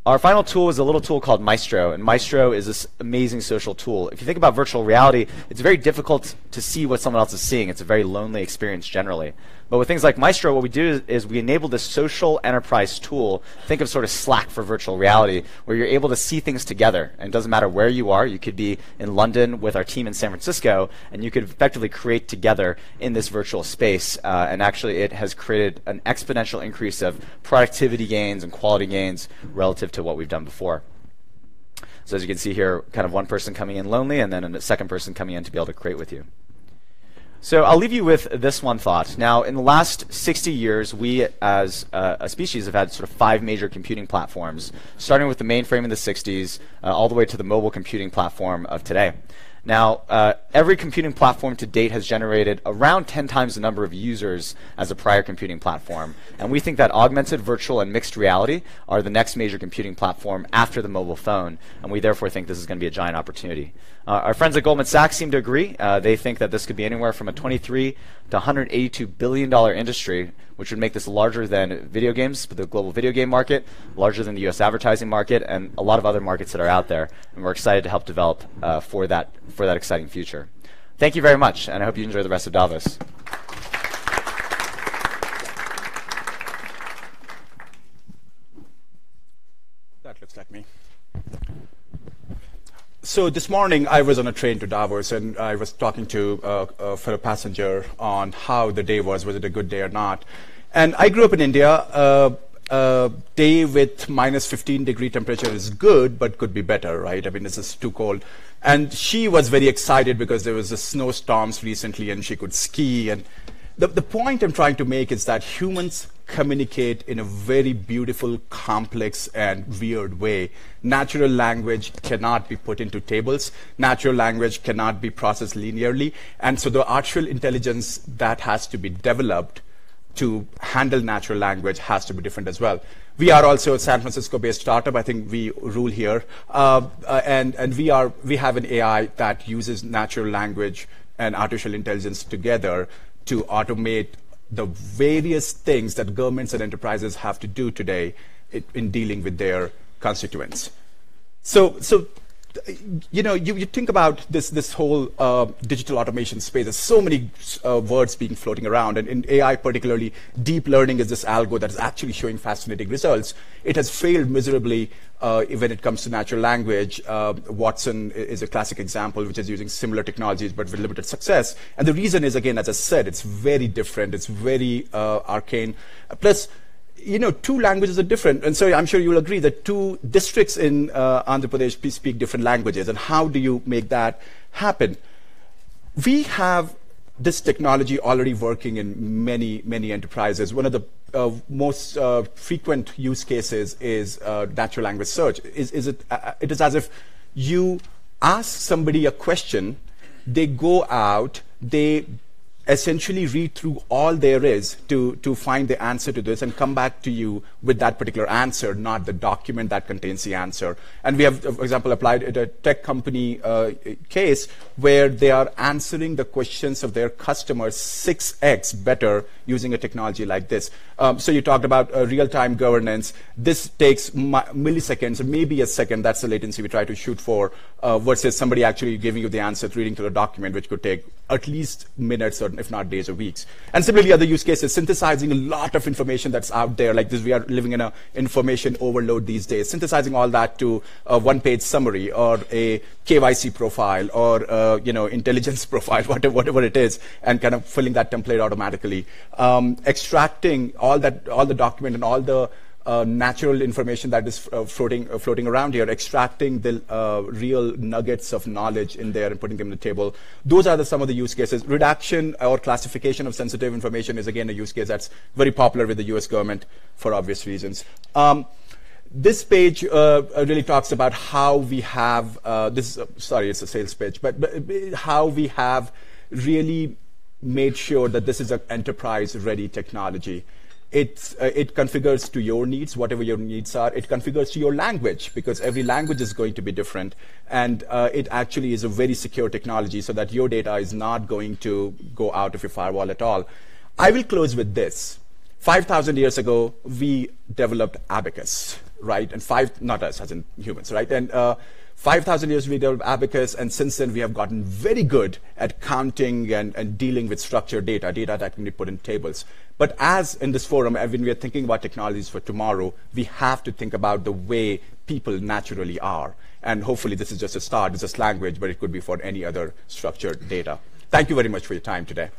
Our final tool is a little tool called Maestro, and Maestro is this amazing social tool. If you think about virtual reality, it's very difficult to see what someone else is seeing. It's a very lonely experience generally. But with things like Maestro, what we do is we enable this social enterprise tool. Think of sort of Slack for virtual reality, where you're able to see things together. And it doesn't matter where you are. You could be in London with our team in San Francisco, and you could effectively create together in this virtual space. And actually, it has created an exponential increase of productivity gains and quality gains relative to what we've done before. So as you can see here, kind of one person coming in lonely, and then a second person coming in to be able to create with you. So I'll leave you with this one thought. Now, in the last 60 years, we as a species have had sort of 5 major computing platforms, starting with the mainframe in the 60s, all the way to the mobile computing platform of today. Now, every computing platform to date has generated around 10 times the number of users as a prior computing platform. And we think that augmented, virtual, and mixed reality are the next major computing platform after the mobile phone. And we therefore think this is going to be a giant opportunity. Our friends at Goldman Sachs seem to agree. They think that this could be anywhere from a $23 to $182 billion industry, which would make this larger than video games, the global video game market, larger than the US advertising market, and a lot of other markets that are out there. And we're excited to help develop for that exciting future. Thank you very much, and I hope you enjoy the rest of Davos. That looks like me. So this morning I was on a train to Davos, and I was talking to a fellow passenger on how the day was it a good day or not. And I grew up in India. A day with minus 15-degree temperature is good, but could be better, right? I mean, this is too cold. And she was very excited because there was a snowstorms recently, and she could ski. And the point I'm trying to make is that humans communicate in a very beautiful, complex, and weird way. Natural language cannot be put into tables. Natural language cannot be processed linearly. And so the artificial intelligence that has to be developed to handle natural language has to be different as well. We are also a San Francisco-based startup. I think we rule here. And we have an AI that uses natural language and artificial intelligence together to automate the various things that governments and enterprises have to do today in dealing with their constituents. So you know, you think about this whole digital automation space. There's so many words being floating around, and in AI particularly, deep learning is this algo that is actually showing fascinating results. It has failed miserably when it comes to natural language. Watson is a classic example, which is using similar technologies but with limited success. And the reason is, again, as I said, it's very different. It's very arcane. Plus, you know, 2 languages are different. And so I'm sure you'll agree that 2 districts in Andhra Pradesh speak different languages. And how do you make that happen? We have this technology already working in many, many enterprises. One of the most frequent use cases is natural language search. It is as if you ask somebody a question, they go out, they essentially read through all there is to find the answer to this and come back to you with that particular answer, not the document that contains the answer. And we have, for example, applied it a tech company case where they are answering the questions of their customers 6x better using a technology like this. So you talked about real-time governance. This takes milliseconds, or maybe a second. That's the latency we try to shoot for, versus somebody actually giving you the answer, reading through the document, which could take at least minutes, or if not days or weeks. And similarly, other use cases, synthesizing a lot of information that's out there. Like this, we are living in an information overload these days. Synthesizing all that to a one-page summary, or a KYC profile, or intelligence profile, whatever it is, and kind of filling that template automatically. Extracting all the document and all the natural information that is floating around here, extracting the real nuggets of knowledge in there and putting them on the table. Those are some of the use cases. Redaction or classification of sensitive information is again a use case that's very popular with the US government for obvious reasons. This page really talks about how we have, it's a sales pitch, but how we have really made sure that this is an enterprise-ready technology. It configures to your needs, whatever your needs are. It configures to your language, because every language is going to be different. And it actually is a very secure technology, so that your data is not going to go out of your firewall at all. I will close with this. 5,000 years ago, we developed Abacus, right? And not us, as in humans, right? And 5,000 years we developed Abacus, and since then we have gotten very good at counting and dealing with structured data that can be put in tables. But as in this forum, when we are thinking about technologies for tomorrow, we have to think about the way people naturally are. And hopefully this is just a start, it's just language, but it could be for any other structured data. Thank you very much for your time today.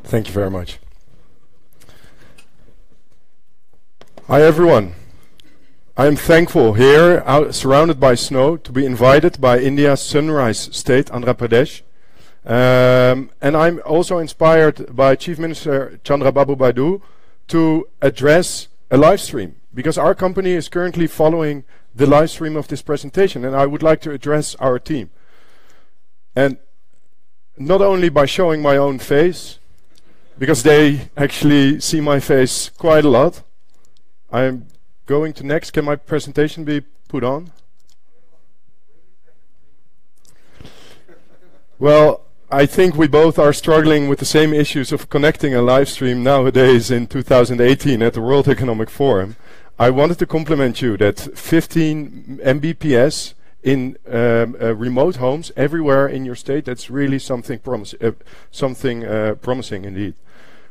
Thank you very much. Hi everyone. I am thankful here, surrounded by snow, to be invited by India's sunrise state, Andhra Pradesh. And I'm also inspired by Chief Minister Chandrababu Meets to address a live stream, because our company is currently following the live stream of this presentation, and I would like to address our team. And not only by showing my own face, because they actually see my face quite a lot. I'm going to next. Can my presentation be put on? Well, I think we both are struggling with the same issues of connecting a live stream nowadays in 2018 at the World Economic Forum. I wanted to compliment you that 15 Mbps in remote homes everywhere in your state, that's really something promising indeed.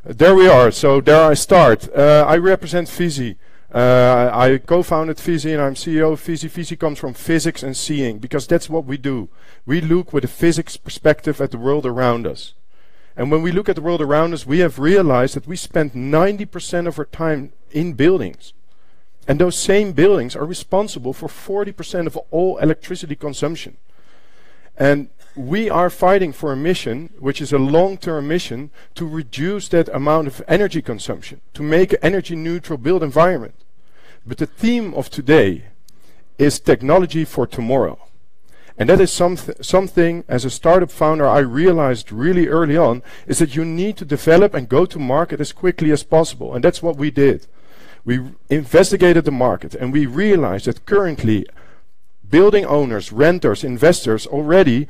There we are, so there I start. I represent Vizi. I co-founded Vizi and I'm CEO of Vizi. Vizi comes from physics and seeing, because that's what we do. We look with a physics perspective at the world around us. And when we look at the world around us, we have realized that we spend 90% of our time in buildings. And those same buildings are responsible for 40% of all electricity consumption. And we are fighting for a mission, which is a long-term mission, to reduce that amount of energy consumption, to make an energy-neutral built environment. But the theme of today is technology for tomorrow. And that is something, as a startup founder, I realized really early on, is that you need to develop and go to market as quickly as possible. And that's what we did. We investigated the market and we realized that currently building owners, renters, investors already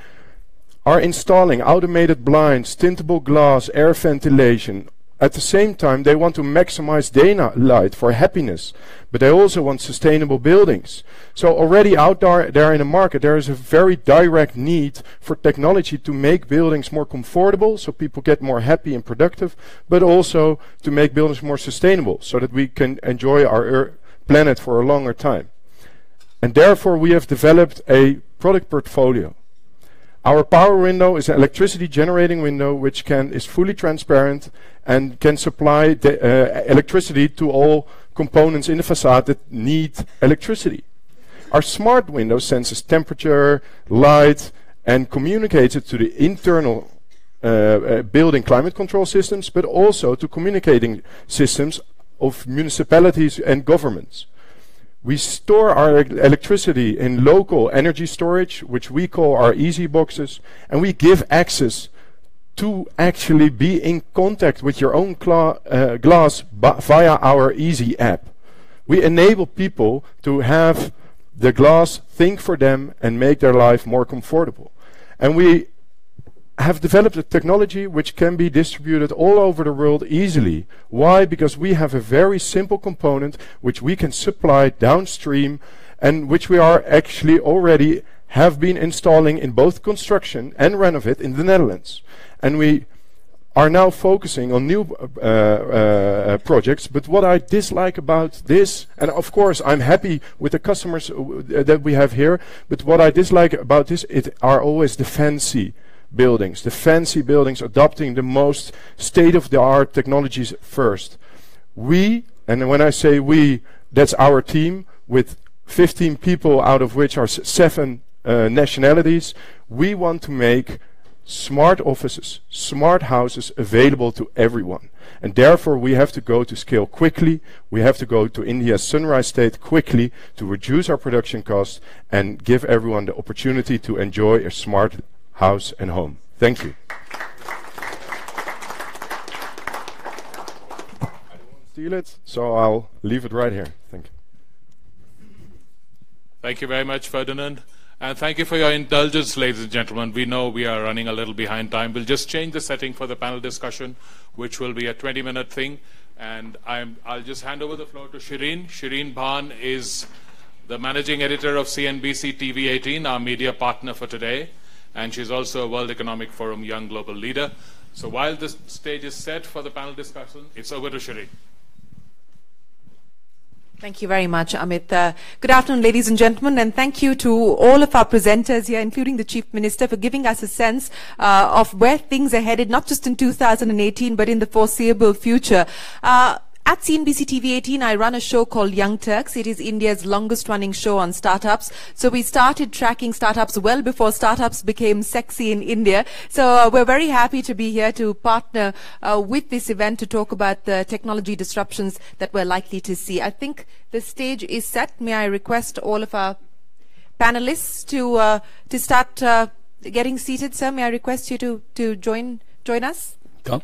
are installing automated blinds, tintable glass, air ventilation. At the same time, they want to maximize daylight for happiness, but they also want sustainable buildings. So already out there in the market, there is a very direct need for technology to make buildings more comfortable, so people get more happy and productive, but also to make buildings more sustainable, so that we can enjoy our planet for a longer time. And therefore, we have developed a product portfolio. Our power window is an electricity generating window which is fully transparent and can supply the electricity to all components in the facade that need electricity. Our smart window senses temperature, light, and communicates it to the internal building climate control systems, but also to communicating systems of municipalities and governments. We store our electricity in local energy storage, which we call our easy boxes, and we give access to actually be in contact with your own glass via our easy app. We enable people to have the glass think for them and make their life more comfortable. And we have developed a technology which can be distributed all over the world easily. Why? Because we have a very simple component which we can supply downstream and which we are actually already have been installing in both construction and renovate in the Netherlands. And we are now focusing on new projects. But what I dislike about this, and of course I'm happy with the customers that we have here, but what I dislike about this, it are always the fancy buildings adopting the most state-of-the-art technologies first. We, and when I say we, that's our team with 15 people out of which are 7 nationalities. We want to make smart offices, smart houses available to everyone. And therefore we have to go to scale quickly. We have to go to India's sunrise state quickly to reduce our production costs and give everyone the opportunity to enjoy a smart house and home. Thank you. I don't want to steal it, so I'll leave it right here. Thank you. Thank you very much, Ferdinand. And thank you for your indulgence, ladies and gentlemen. We know we are running a little behind time. We'll just change the setting for the panel discussion, which will be a 20-minute thing. And I'll just hand over the floor to Shireen. Shireen Bhan is the managing editor of CNBC TV 18, our media partner for today. And she's also a World Economic Forum Young Global Leader. So while the stage is set for the panel discussion, it's over to Shireen. Thank you very much, Amit. Good afternoon, ladies and gentlemen, and thank you to all of our presenters here, including the Chief Minister, for giving us a sense of where things are headed, not just in 2018, but in the foreseeable future. At CNBC TV 18, I run a show called Young Turks. It is India's longest running show on startups. So we started tracking startups well before startups became sexy in India. So we're very happy to be here to partner with this event to talk about the technology disruptions that we're likely to see. I think the stage is set. May I request all of our panelists to start getting seated, sir? May I request you to join us? Come.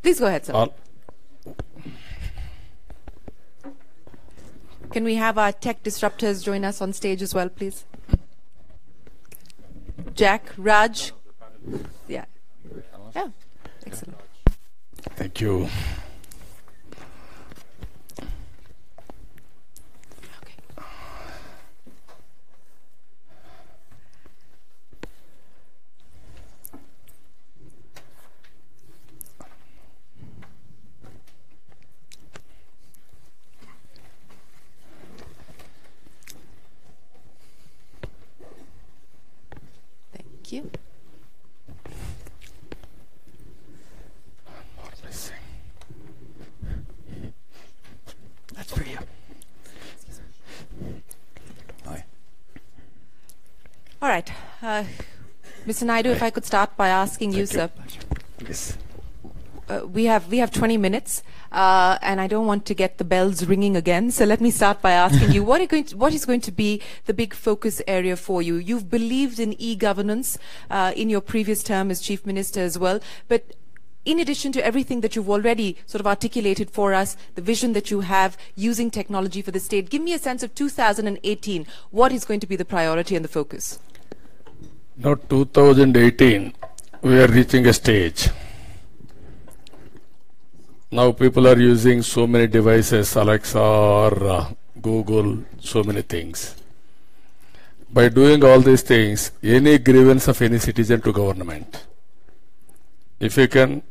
Please go ahead, sir. Can we have our tech disruptors join us on stage as well, please? Jack, Raj. Yeah. Yeah. Excellent. Thank you. Thank you. That's for you. Hi. All right. Mr. Naidu, if I could start by asking you, sir. Yes. We have 20 minutes, and I don't want to get the bells ringing again. So let me start by asking you, what is going to be the big focus area for you? You've believed in e-governance in your previous term as Chief Minister as well, but in addition to everything that you've already sort of articulated for us, the vision that you have using technology for the state, give me a sense of 2018. What is going to be the priority and the focus? Now, 2018, we are reaching a stage. Now people are using so many devices, Alexa or Google, so many things. By doing all these things, any grievance of any citizen to government, if you can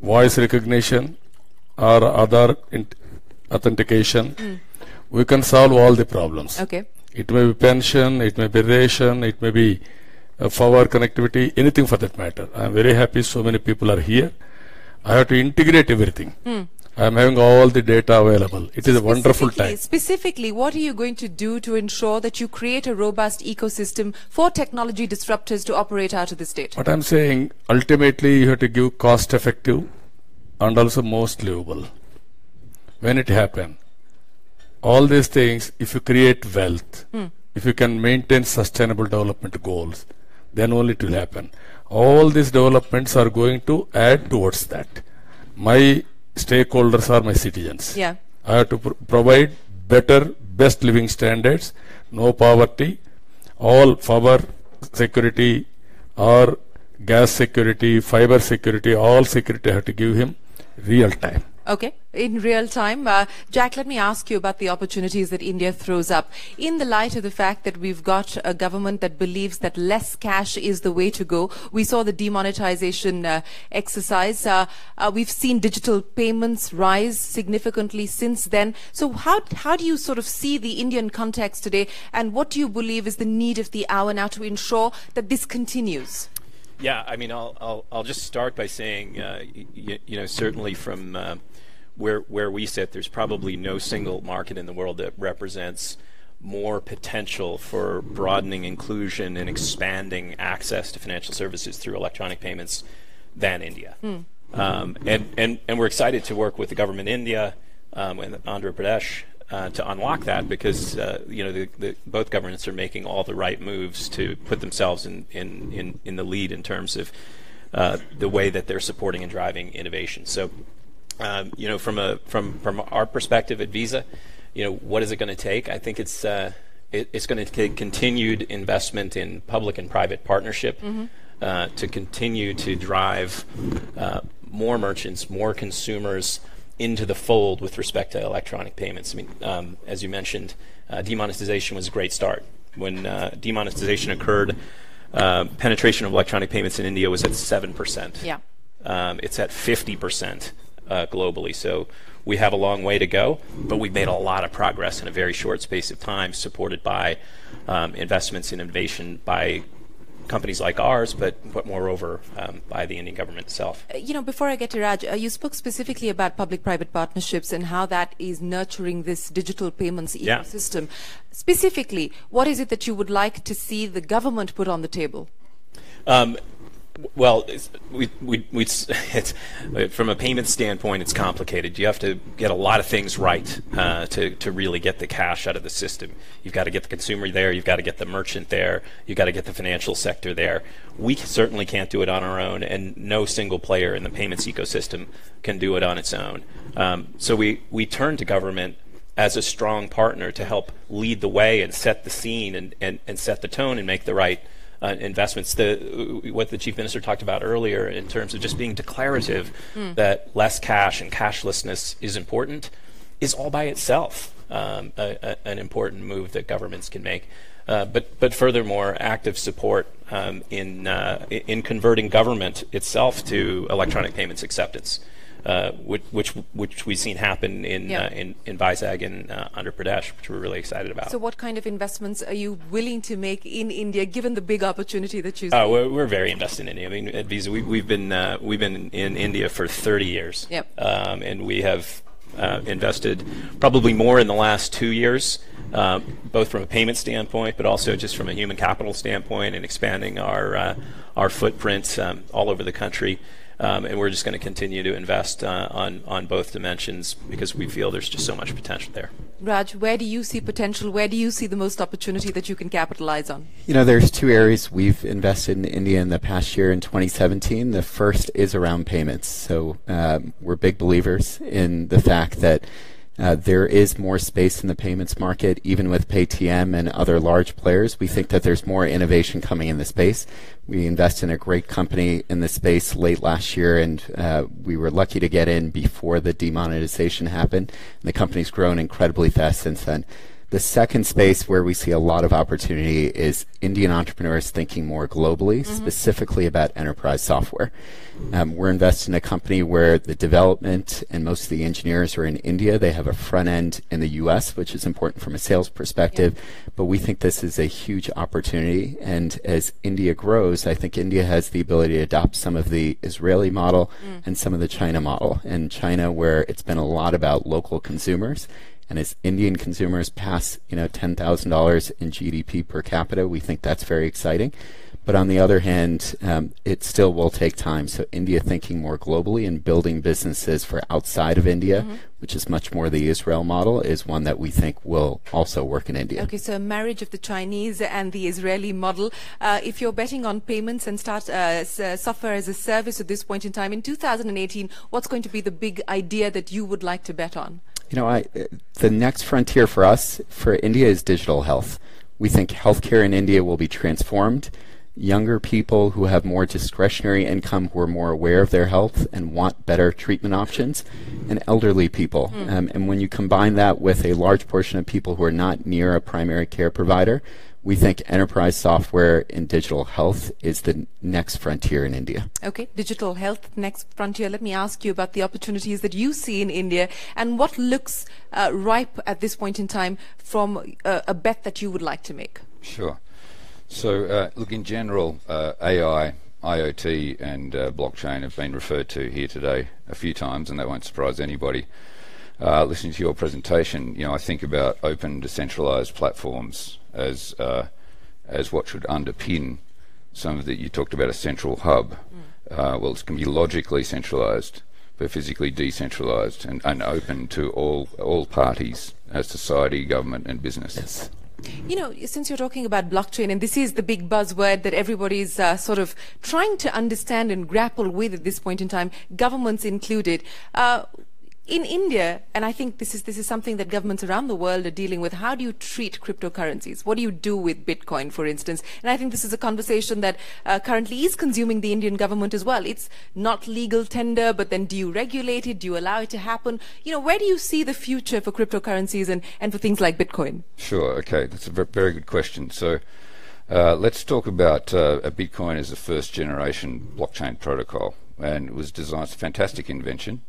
voice recognition or other authentication, we can solve all the problems. Okay. It may be pension, it may be ration, it may be power connectivity, anything for that matter. I am very happy so many people are here. I have to integrate everything. I am having all the data available. It is a wonderful time. Specifically, what are you going to do to ensure that you create a robust ecosystem for technology disruptors to operate out of the state? What I am saying, ultimately you have to give cost effective and also most livable. When it happens, all these things, if you create wealth, if you can maintain sustainable development goals, then only it will happen. All these developments are going to add towards that. My stakeholders are my citizens. Yeah. I have to provide better, best living standards, no poverty, all power security or gas security, fiber security, all security I have to give him real time. Okay, in real time. Jack, let me ask you about the opportunities that India throws up. In the light of the fact that we've got a government that believes that less cash is the way to go, we saw the demonetization exercise. We've seen digital payments rise significantly since then. So how do you sort of see the Indian context today, and what do you believe is the need of the hour now to ensure that this continues? Yeah, I mean, I'll just start by saying, you know, certainly from where we sit, there's probably no single market in the world that represents more potential for broadening inclusion and expanding access to financial services through electronic payments than India. And we're excited to work with the government in India and Andhra Pradesh to unlock that, because you know, both governments are making all the right moves to put themselves in the lead in terms of the way that they're supporting and driving innovation. So you know, from our perspective at Visa, you know, what is it going to take? I think it's going to take continued investment in public and private partnership to continue to drive more merchants, more consumers into the fold with respect to electronic payments. I mean, as you mentioned, demonetization was a great start. When demonetization occurred, penetration of electronic payments in India was at 7%. Yeah. It's at 50% globally. So we have a long way to go, but we've made a lot of progress in a very short space of time, supported by investments in innovation by companies like ours, but moreover by the Indian government itself. You know, before I get to Raj, you spoke specifically about public-private partnerships and how that is nurturing this digital payments ecosystem. Specifically, what is it that you would like to see the government put on the table? Well, it's from a payment standpoint, it's complicated. You have to get a lot of things right to really get the cash out of the system. You've got to get the consumer there. You've got to get the merchant there. You've got to get the financial sector there. We certainly can't do it on our own, and no single player in the payments ecosystem can do it on its own. So we turn to government as a strong partner to help lead the way and set the scene and set the tone and make the right investments. What the Chief Minister talked about earlier in terms of just being declarative that less cash and cashlessness is important is all by itself an important move that governments can make. But furthermore, active support in converting government itself to electronic payments acceptance, which we've seen happen in Vizag and Andhra Pradesh, which we're really excited about. So what kind of investments are you willing to make in India, given the big opportunity that you see? We're very invested in India. I mean, at Visa, we've been in India for 30 years, and we have invested probably more in the last 2 years, both from a payment standpoint, but also just from a human capital standpoint, and expanding our footprint all over the country. And we're just going to continue to invest on both dimensions, because we feel there's just so much potential there. Raj, where do you see potential? Where do you see the most opportunity that you can capitalize on? You know, there's two areas we've invested in India in the past year in 2017. The first is around payments. So we're big believers in the fact that there is more space in the payments market, even with Paytm and other large players. We think that there's more innovation coming in the space. We invested in a great company in the space late last year, and we were lucky to get in before the demonetization happened. And the company's grown incredibly fast since then. The second space where we see a lot of opportunity is Indian entrepreneurs thinking more globally, specifically about enterprise software. We're invested in a company where the development and most of the engineers are in India. They have a front end in the US, which is important from a sales perspective, but we think this is a huge opportunity. And as India grows, I think India has the ability to adopt some of the Israeli model and some of the China model. And China, where it's been a lot about local consumers, and as Indian consumers pass, $10,000 in GDP per capita, we think that's very exciting. But on the other hand, it still will take time. So India thinking more globally and building businesses for outside of India, which is much more the Israel model, is one that we think will also work in India. Okay, so a marriage of the Chinese and the Israeli model. If you're betting on payments and software as a service at this point in time, in 2018, what's going to be the big idea that you would like to bet on? You know, the next frontier for us, for India, is digital health. We think healthcare in India will be transformed. Younger people who have more discretionary income, who are more aware of their health and want better treatment options, and elderly people. And when you combine that with a large portion of people who are not near a primary care provider, we think enterprise software in digital health is the next frontier in India. Okay, digital health, next frontier. Let me ask you about the opportunities that you see in India and what looks ripe at this point in time from a bet that you would like to make. Sure. So, look, in general, AI, IoT and blockchain have been referred to here today a few times, and that won't surprise anybody. Listening to your presentation, you know, I think about open, decentralized platforms as what should underpin some of that. You talked about a central hub. Well, it can be logically centralized, but physically decentralized and open to all parties, society, government, and business. Yes. You know, since you're talking about blockchain, and this is the big buzzword that everybody's sort of trying to understand and grapple with at this point in time, governments included. In India, and I think this is something that governments around the world are dealing with, how do you treat cryptocurrencies? What do you do with Bitcoin, for instance? And I think this is a conversation that currently is consuming the Indian government as well. It's not legal tender, but then do you regulate it? Do you allow it to happen? You know, where do you see the future for cryptocurrencies and for things like Bitcoin? Sure, okay, that's a very good question. So let's talk about a Bitcoin as a first generation blockchain protocol, and it was designed, it's a fantastic invention.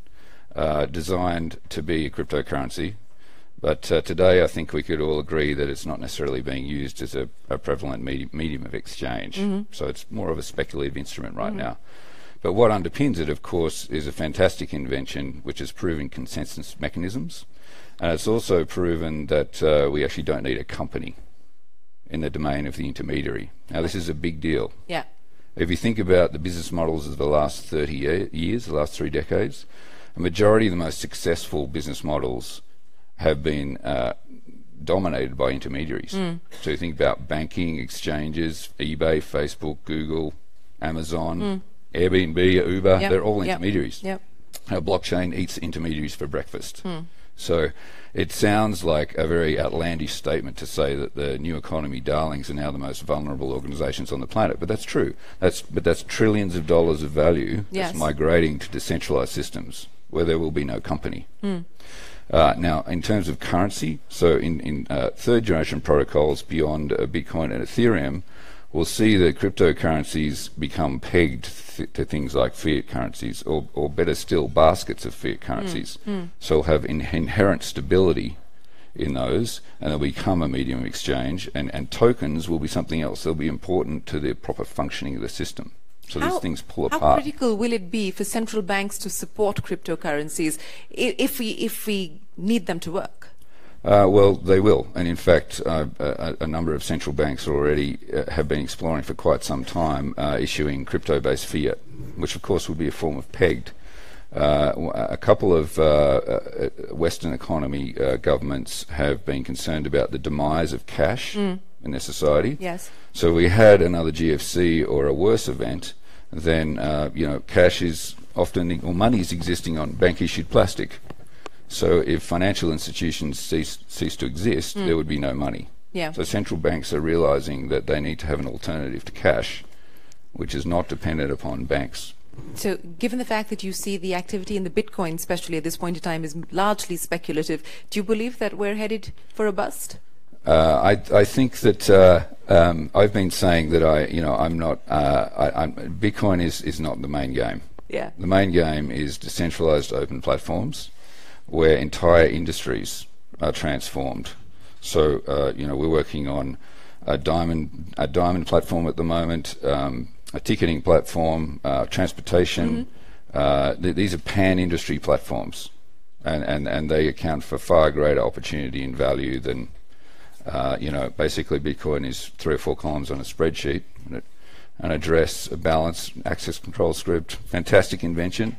Designed to be a cryptocurrency, but today I think we could all agree that it's not necessarily being used as a prevalent medium of exchange. So it's more of a speculative instrument right now. But what underpins it, of course, is a fantastic invention which has proven consensus mechanisms, and it's also proven that we actually don't need a company in the domain of the intermediary. Now, this is a big deal. Yeah. If you think about the business models of the last 30 years, the last 3 decades, a majority of the most successful business models have been dominated by intermediaries. So you think about banking, exchanges, eBay, Facebook, Google, Amazon, Airbnb, Uber, they're all intermediaries. Blockchain eats intermediaries for breakfast. So it sounds like a very outlandish statement to say that the new economy darlings are now the most vulnerable organizations on the planet, but that's true. That's trillions of dollars of value that's migrating to decentralized systems where there will be no company. Now, in terms of currency, so in third generation protocols beyond Bitcoin and Ethereum, we'll see that cryptocurrencies become pegged to things like fiat currencies, or better still, baskets of fiat currencies. So we'll have inherent stability in those, and they'll become a medium of exchange, and tokens will be something else. They'll be important to the proper functioning of the system. So these things pull apart. How critical will it be for central banks to support cryptocurrencies if we need them to work? Well, they will, and in fact, a number of central banks already have been exploring for quite some time issuing crypto-based fiat, which of course would be a form of pegged. A couple of Western economy governments have been concerned about the demise of cash in their society. Yes. So we had another GFC or a worse event, then cash is often, or money is existing on bank-issued plastic. So if financial institutions cease to exist, there would be no money. So central banks are realizing that they need to have an alternative to cash, which is not dependent upon banks. So given the fact that you see the activity in the Bitcoin, especially at this point in time, is largely speculative, do you believe that we're headed for a bust? I think that I've been saying that I'm not. Bitcoin is not the main game. Yeah. The main game is decentralized open platforms, where entire industries are transformed. So we're working on a diamond platform at the moment, a ticketing platform, transportation. These are pan-industry platforms, and they account for far greater opportunity and value than basically Bitcoin is 3 or 4 columns on a spreadsheet, and address a balanced access control script. Fantastic invention.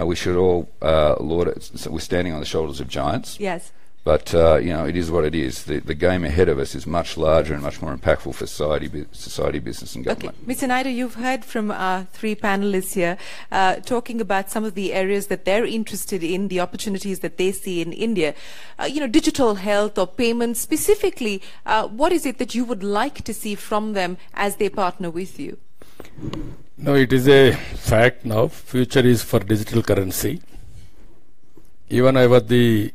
We should all laud it. So we're standing on the shoulders of giants. Yes. But, it is what it is. The game ahead of us is much larger and much more impactful for society, business and government. Okay. Mr. Naidu, you've heard from our three panelists here talking about some of the areas that they're interested in, the opportunities that they see in India. Digital health or payments specifically, what is it that you would like to see from them as they partner with you? No, it is a fact now. Future is for digital currency. Even I was the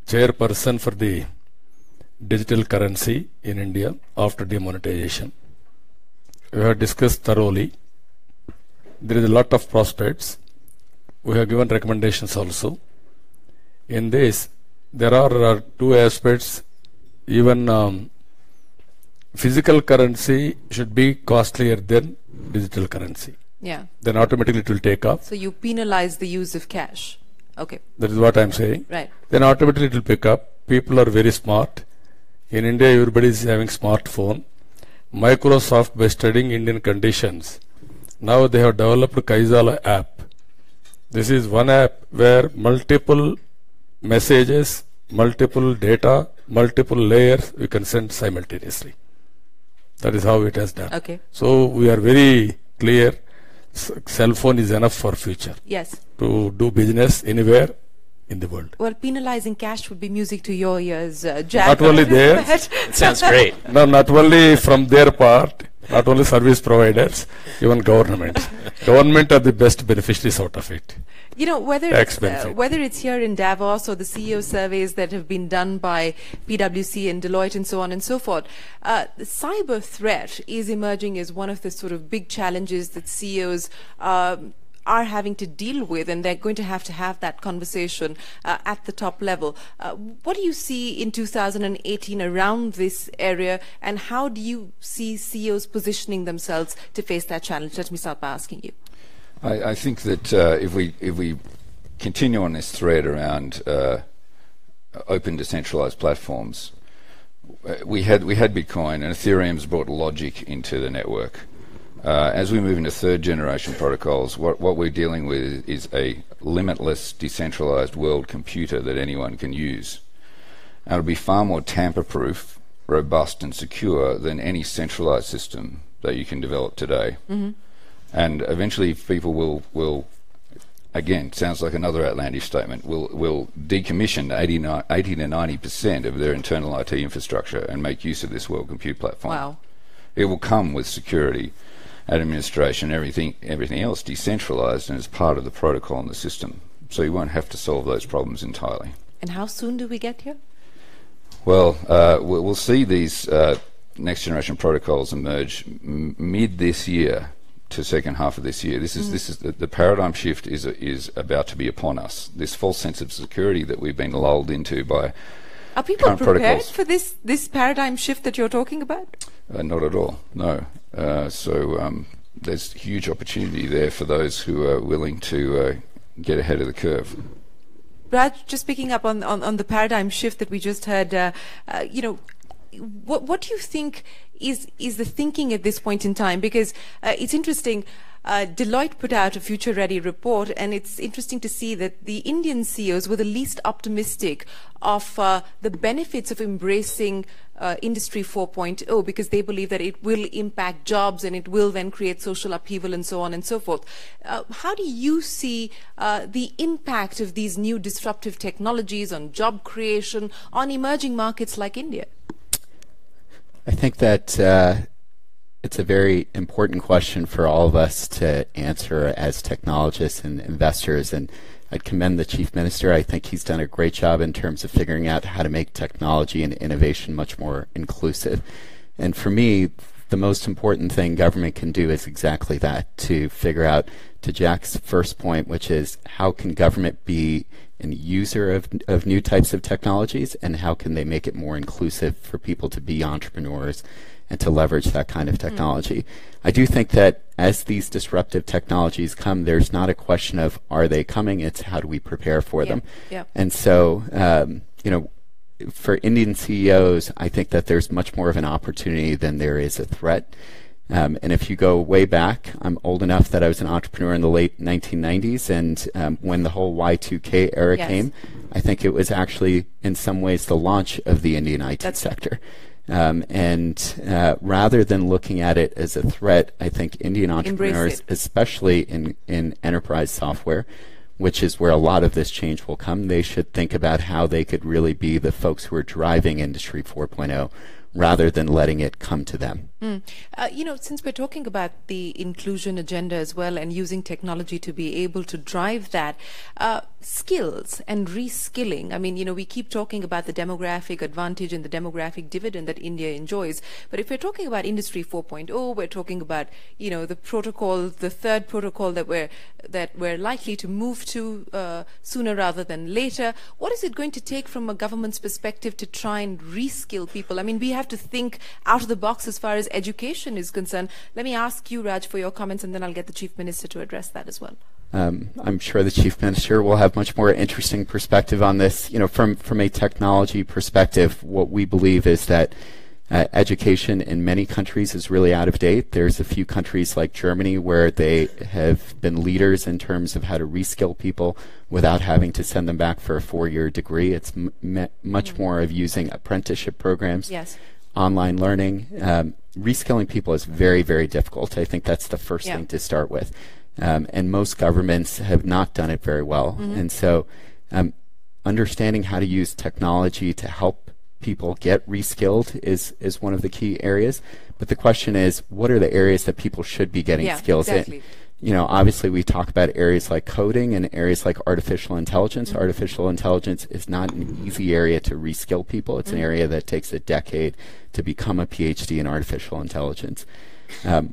chairperson for the digital currency in India after demonetization. We have discussed thoroughly. There is a lot of prospects. We have given recommendations also. In this, there are two aspects. Even physical currency should be costlier than digital currency. Yeah. Then automatically it will take off. So you penalize the use of cash. Okay. That is what I am saying. Right. Then automatically it will pick up. People are very smart. In India, everybody is having smartphone. Microsoft, by studying Indian conditions, now they have developed Kaizala app. This is one app where multiple messages, multiple data, multiple layers we can send simultaneously. That is how it has done. Okay. So we are very clear. Cell phone is enough for future. Yes. To do business anywhere in the world. Well, penalizing cash would be music to your ears, Jack. Not only there. It sounds great. No, not only from their part, not only service providers, even government. Government are the best beneficiaries out of it. Whether it's here in Davos or the CEO surveys that have been done by PwC and Deloitte and so on and so forth, the cyber threat is emerging as one of the sort of big challenges that CEOs are having to deal with, and they're going to have that conversation at the top level. What do you see in 2018 around this area, and how do you see CEOs positioning themselves to face that challenge? Let me start by asking you. I think that if we continue on this thread around open decentralized platforms, we had Bitcoin, and Ethereum's brought logic into the network. As we move into third generation protocols, what we're dealing with is a limitless decentralized world computer that anyone can use. And it'll be far more tamper-proof, robust and secure than any centralized system that you can develop today. Mm-hmm. And eventually people will, again, sounds like another outlandish statement, will decommission 80 to 90% of their internal IT infrastructure and make use of this world compute platform. Wow. It will come with security, administration, everything else decentralized and as part of the protocol in the system. So you won't have to solve those problems entirely. And how soon do we get here? Well, we'll see these next generation protocols emerge mid this year to second half of this year. This is the paradigm shift is about to be upon us. This false sense of security that we've been lulled into by Are people current prepared protocols. for this paradigm shift that you're talking about? Not at all, no. So there's huge opportunity there for those who are willing to get ahead of the curve. Raj, just picking up on the paradigm shift that we just heard, what do you think is the thinking at this point in time? Because it's interesting, Deloitte put out a future-ready report, and it's interesting to see that the Indian CEOs were the least optimistic of the benefits of embracing Industry 4.0, because they believe that it will impact jobs and it will then create social upheaval and so on and so forth. How do you see the impact of these new disruptive technologies on job creation, on emerging markets like India? I think that it's a very important question for all of us to answer as technologists and investors, and I'd commend the Chief Minister. I think he's done a great job in terms of figuring out how to make technology and innovation much more inclusive. And for me, the most important thing government can do is exactly that, to figure out, to Jack's first point, which is how can government be a user of new types of technologies, and how can they make it more inclusive for people to be entrepreneurs and to leverage that kind of technology. I do think that as these disruptive technologies come, there's not a question of are they coming, it's how do we prepare for them. Yeah. And so, for Indian CEOs, I think that there's much more of an opportunity than there is a threat. And if you go way back, I'm old enough that I was an entrepreneur in the late 1990s, and when the whole Y2K era came, I think it was actually, in some ways, the launch of the Indian IT sector. Rather than looking at it as a threat, I think Indian entrepreneurs, especially in enterprise software, which is where a lot of this change will come, they should think about how they could really be the folks who are driving Industry 4.0 rather than letting it come to them. Since we're talking about the inclusion agenda as well and using technology to be able to drive that, skills and reskilling. I mean, we keep talking about the demographic advantage and the demographic dividend that India enjoys. But if we're talking about Industry 4.0, we're talking about, the protocol, the third protocol that we're likely to move to sooner rather than later. What is it going to take from a government's perspective to try and reskill people? I mean, we have to think out of the box as far as education is concerned. Let me ask you, Raj, for your comments, and then I'll get the Chief Minister to address that as well. I'm sure the Chief Minister will have much more interesting perspective on this. From a technology perspective, what we believe is that education in many countries is really out of date. There's a few countries like Germany where they have been leaders in terms of how to reskill people without having to send them back for a 4-year degree. It's much more of using apprenticeship programs, online learning. Reskilling people is very, very difficult. I think that's the first thing to start with. And most governments have not done it very well. And so understanding how to use technology to help people get reskilled is one of the key areas. But the question is, what are the areas that people should be getting skills in? Obviously we talk about areas like coding and areas like artificial intelligence. Artificial intelligence is not an easy area to reskill people. It's an area that takes a decade to become a PhD in artificial intelligence.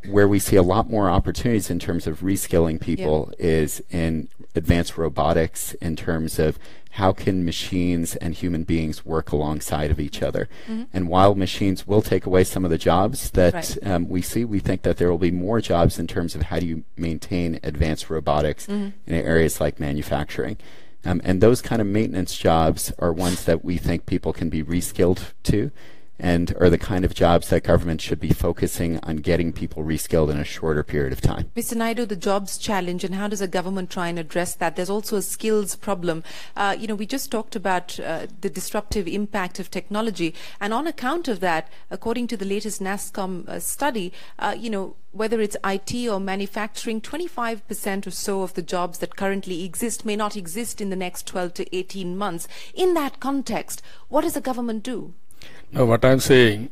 Where we see a lot more opportunities in terms of reskilling people is in advanced robotics, in terms of how can machines and human beings work alongside of each other. And while machines will take away some of the jobs that we see, we think that there will be more jobs in terms of how do you maintain advanced robotics in areas like manufacturing. And those kind of maintenance jobs are ones that we think people can be reskilled to, and are the kind of jobs that government should be focusing on getting people reskilled in a shorter period of time. Mr. Naidu, the jobs challenge, and how does a government try and address that? There's also a skills problem. We just talked about the disruptive impact of technology, and on account of that, according to the latest NASSCOM study, whether it's IT or manufacturing, 25% or so of the jobs that currently exist may not exist in the next 12 to 18 months. In that context, what does the government do? Now, what I'm saying,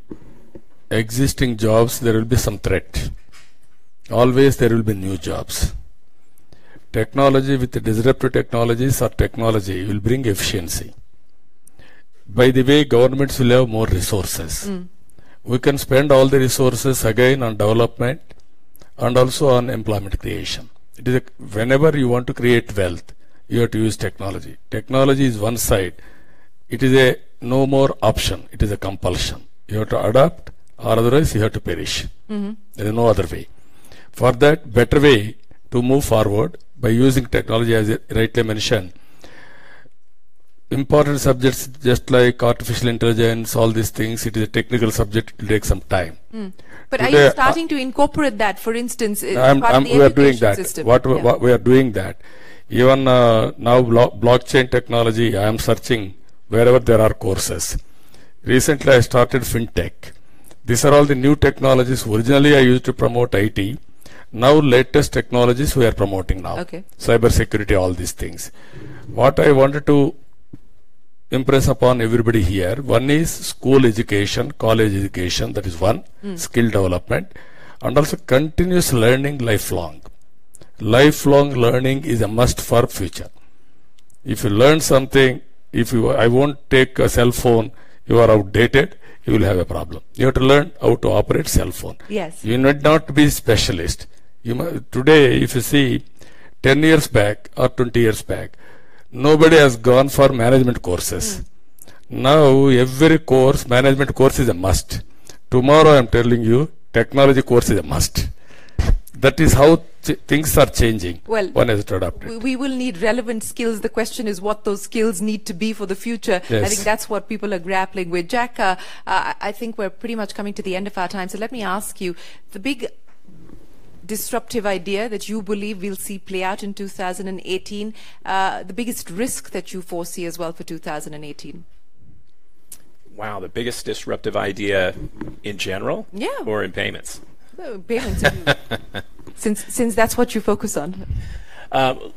existing jobs, there will be some threat. Always there will be new jobs. Technology with the disruptive technologies or technology will bring efficiency. By the way, governments will have more resources. We can spend all the resources again on development and also on employment creation. It is whenever you want to create wealth, you have to use technology. Technology is one side. It is a no more option. It is a compulsion. You have to adapt, or otherwise you have to perish. There is no other way. For that, better way to move forward by using technology, as you rightly mentioned. Important subjects just like artificial intelligence, all these things, it is a technical subject. It will take some time. But today, are you starting to incorporate that, for instance, we are doing that. System? We are doing that. Even now, blockchain technology, I am searching wherever there are courses. Recently I started fintech. These are all the new technologies. Originally I used to promote IT. Now latest technologies we are promoting now. Cyber security, all these things. What I wanted to impress upon everybody here, one is school education, college education, that is one, skill development, and also continuous learning lifelong. Lifelong learning is a must for future. If you learn something, I won't take a cell phone, you are outdated, you will have a problem. You have to learn how to operate cell phone. You need not be specialist. Today, if you see 10 years back or 20 years back, nobody has gone for management courses. Now, every course, management course is a must. Tomorrow, I am telling you, technology course is a must. That is how things are changing. Well, one has to adapt it. We will need relevant skills. The question is what those skills need to be for the future. Yes. I think that's what people are grappling with. Jack, I think we're pretty much coming to the end of our time. So let me ask you, the big disruptive idea that you believe we'll see play out in 2018, the biggest risk that you foresee as well for 2018? Wow, the biggest disruptive idea in general? Yeah. Or in payments? Payments, since that's what you focus on.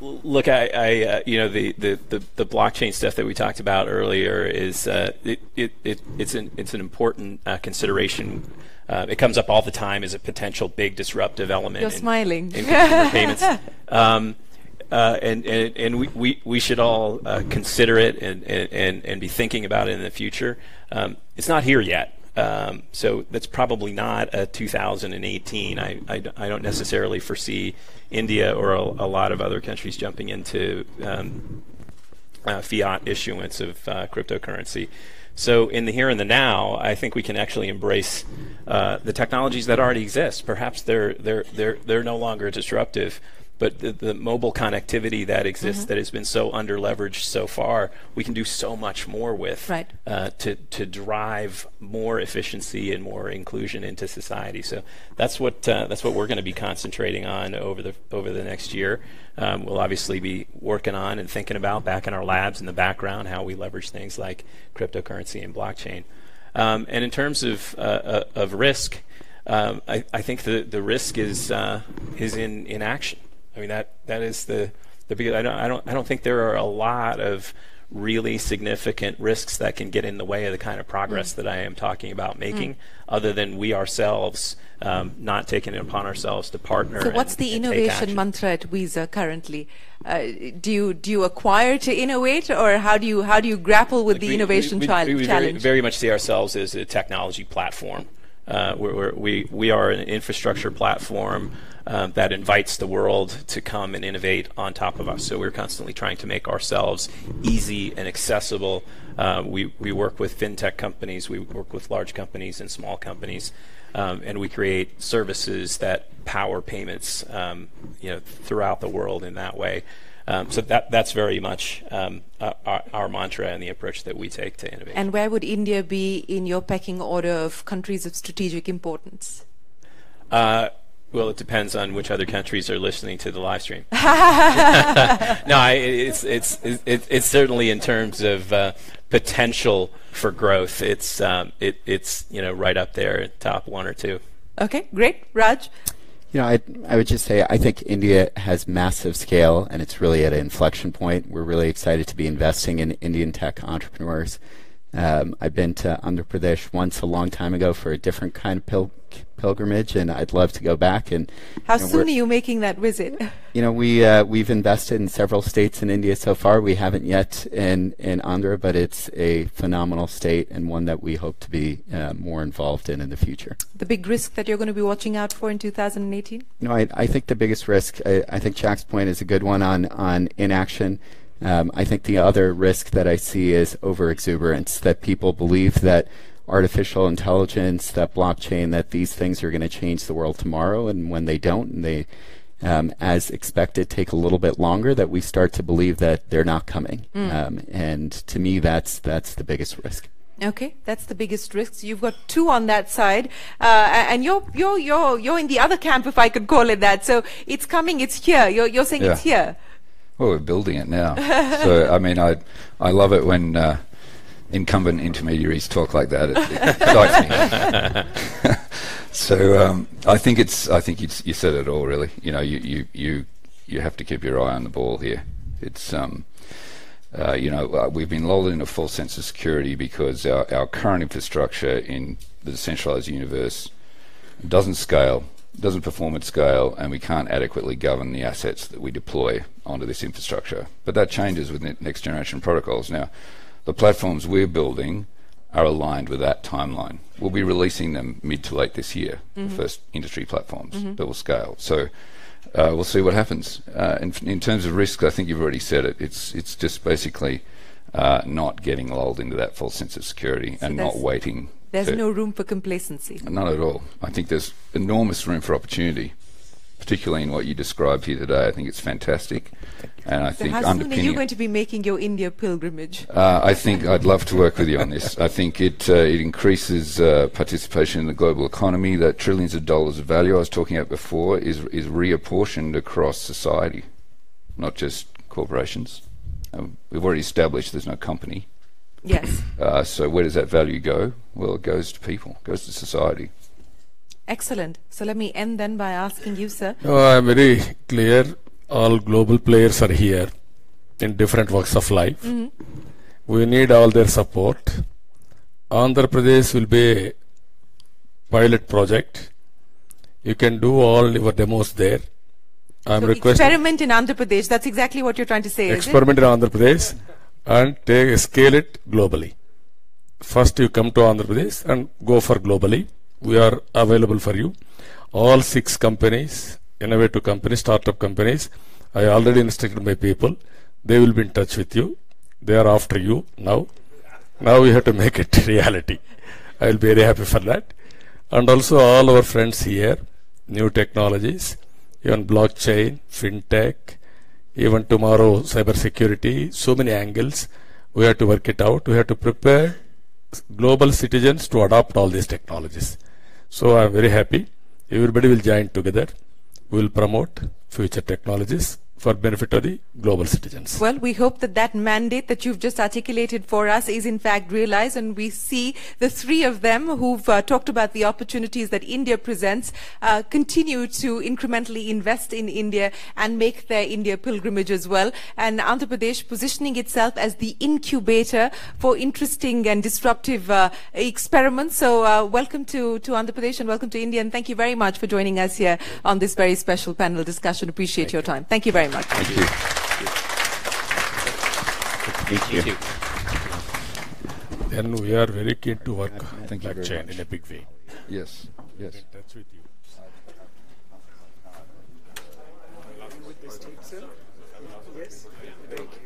Look, you know, the blockchain stuff that we talked about earlier is it's an important consideration. It comes up all the time as a potential big disruptive element. You're smiling. In consumer payments. And we should all consider it and be thinking about it in the future. It's not here yet. So that's probably not a 2018. I don't necessarily foresee India or a lot of other countries jumping into fiat issuance of cryptocurrency. So in the here and the now, I think we can actually embrace the technologies that already exist. Perhaps they're no longer disruptive, but the mobile connectivity that exists that has been so under-leveraged so far, we can do so much more with to drive more efficiency and more inclusion into society. So that's what we're going to be concentrating on over the next year. We'll obviously be working on and thinking about back in our labs in the background how we leverage things like cryptocurrency and blockchain. And in terms of risk, I think the risk is in action. I mean that is the biggest. I don't think there are a lot of really significant risks that can get in the way of the kind of progress that I am talking about making, other than we ourselves not taking it upon ourselves to partner. So what's the innovation mantra at Visa currently? Do you acquire to innovate, or how do you grapple with the innovation challenge? We very much see ourselves as a technology platform. We are an infrastructure platform that invites the world to come and innovate on top of us. So we're constantly trying to make ourselves easy and accessible. We work with fintech companies, we work with large companies and small companies, and we create services that power payments, throughout the world in that way. So that's very much our mantra and the approach that we take to innovation. And where would India be in your pecking order of countries of strategic importance? Well, it depends on which other countries are listening to the live stream. No, it's certainly in terms of potential for growth. It's right up there, top one or two. Okay, great, Raj. I would just say I think India has massive scale, and it's really at an inflection point. We're really excited to be investing in Indian tech entrepreneurs. I've been to Andhra Pradesh once a long time ago for a different kind of pilgrimage, and I'd love to go back. And how soon are you making that visit? We've invested in several states in India so far. We haven't yet in Andhra, but it's a phenomenal state and one that we hope to be more involved in the future. The big risk that you're going to be watching out for in 2018? I think the biggest risk, I think Jack's point is a good one on inaction. I think the other risk that I see is overexuberance, that people believe that artificial intelligence, that blockchain, that these things are going to change the world tomorrow, and when they don't, and they, as expected, take a little bit longer, that we start to believe that they're not coming. And to me, that's the biggest risk. Okay, that's the biggest risk. You've got two on that side, and you're in the other camp, if I could call it that. So it's coming, it's here. You're saying it's here. Well, we're building it now. So, I mean, I love it when incumbent intermediaries talk like that. It excites me. So, I think you said it all, really. You have to keep your eye on the ball here. It's we've been lulled in a false sense of security because our current infrastructure in the decentralized universe doesn't scale. Doesn't perform at scale, and we can't adequately govern the assets that we deploy onto this infrastructure. But that changes with next generation protocols. Now, the platforms we're building are aligned with that timeline. We'll be releasing them mid to late this year, the first industry platforms that will scale. So we'll see what happens. In terms of risk, I think you've already said it. It's just basically not getting lulled into that false sense of security and not waiting. There's no room for complacency. Not at all. I think there's enormous room for opportunity. particularly in what you described here today. I think it's fantastic. And I think how soon are you going to be making your India pilgrimage? I think I'd love to work with you on this. I think it increases participation in the global economy. That trillions of dollars of value I was talking about before is reapportioned across society, not just corporations. We've already established there's no company. Yes. So where does that value go? Well, it goes to people, goes to society. Excellent. So let me end then by asking you, sir. I'm very clear. All global players are here in different walks of life. We need all their support. Andhra Pradesh will be a pilot project. You can do all your demos there. I'm requesting experiment in Andhra Pradesh. That's exactly what you're trying to say. Experiment in Andhra Pradesh and scale it globally. First you come to Andhra Pradesh and go for globally. We are available for you. All 6 companies, innovative companies, startup companies, I already instructed my people. They will be in touch with you. They are after you now. Now we have to make it reality. I will be very happy for that. And also all our friends here, new technologies, even blockchain, fintech, even tomorrow cyber security, so many angles. We have to work it out. We have to prepare global citizens to adopt all these technologies. So I am very happy. Everybody will join together. We will promote future technologies for benefit of the global citizens. Well, we hope that that mandate that you've just articulated for us is in fact realized, and we see the 3 of them who've talked about the opportunities that India presents continue to incrementally invest in India and make their India pilgrimage as well. And Andhra Pradesh positioning itself as the incubator for interesting and disruptive experiments. So welcome to Andhra Pradesh and welcome to India, and thank you very much for joining us here on this very special panel discussion. Appreciate your time. Thank you very much. Thank you. Thank you. Then we are very keen to work blockchain in a big way. Yes, yes. That's with you. Yes, thank you.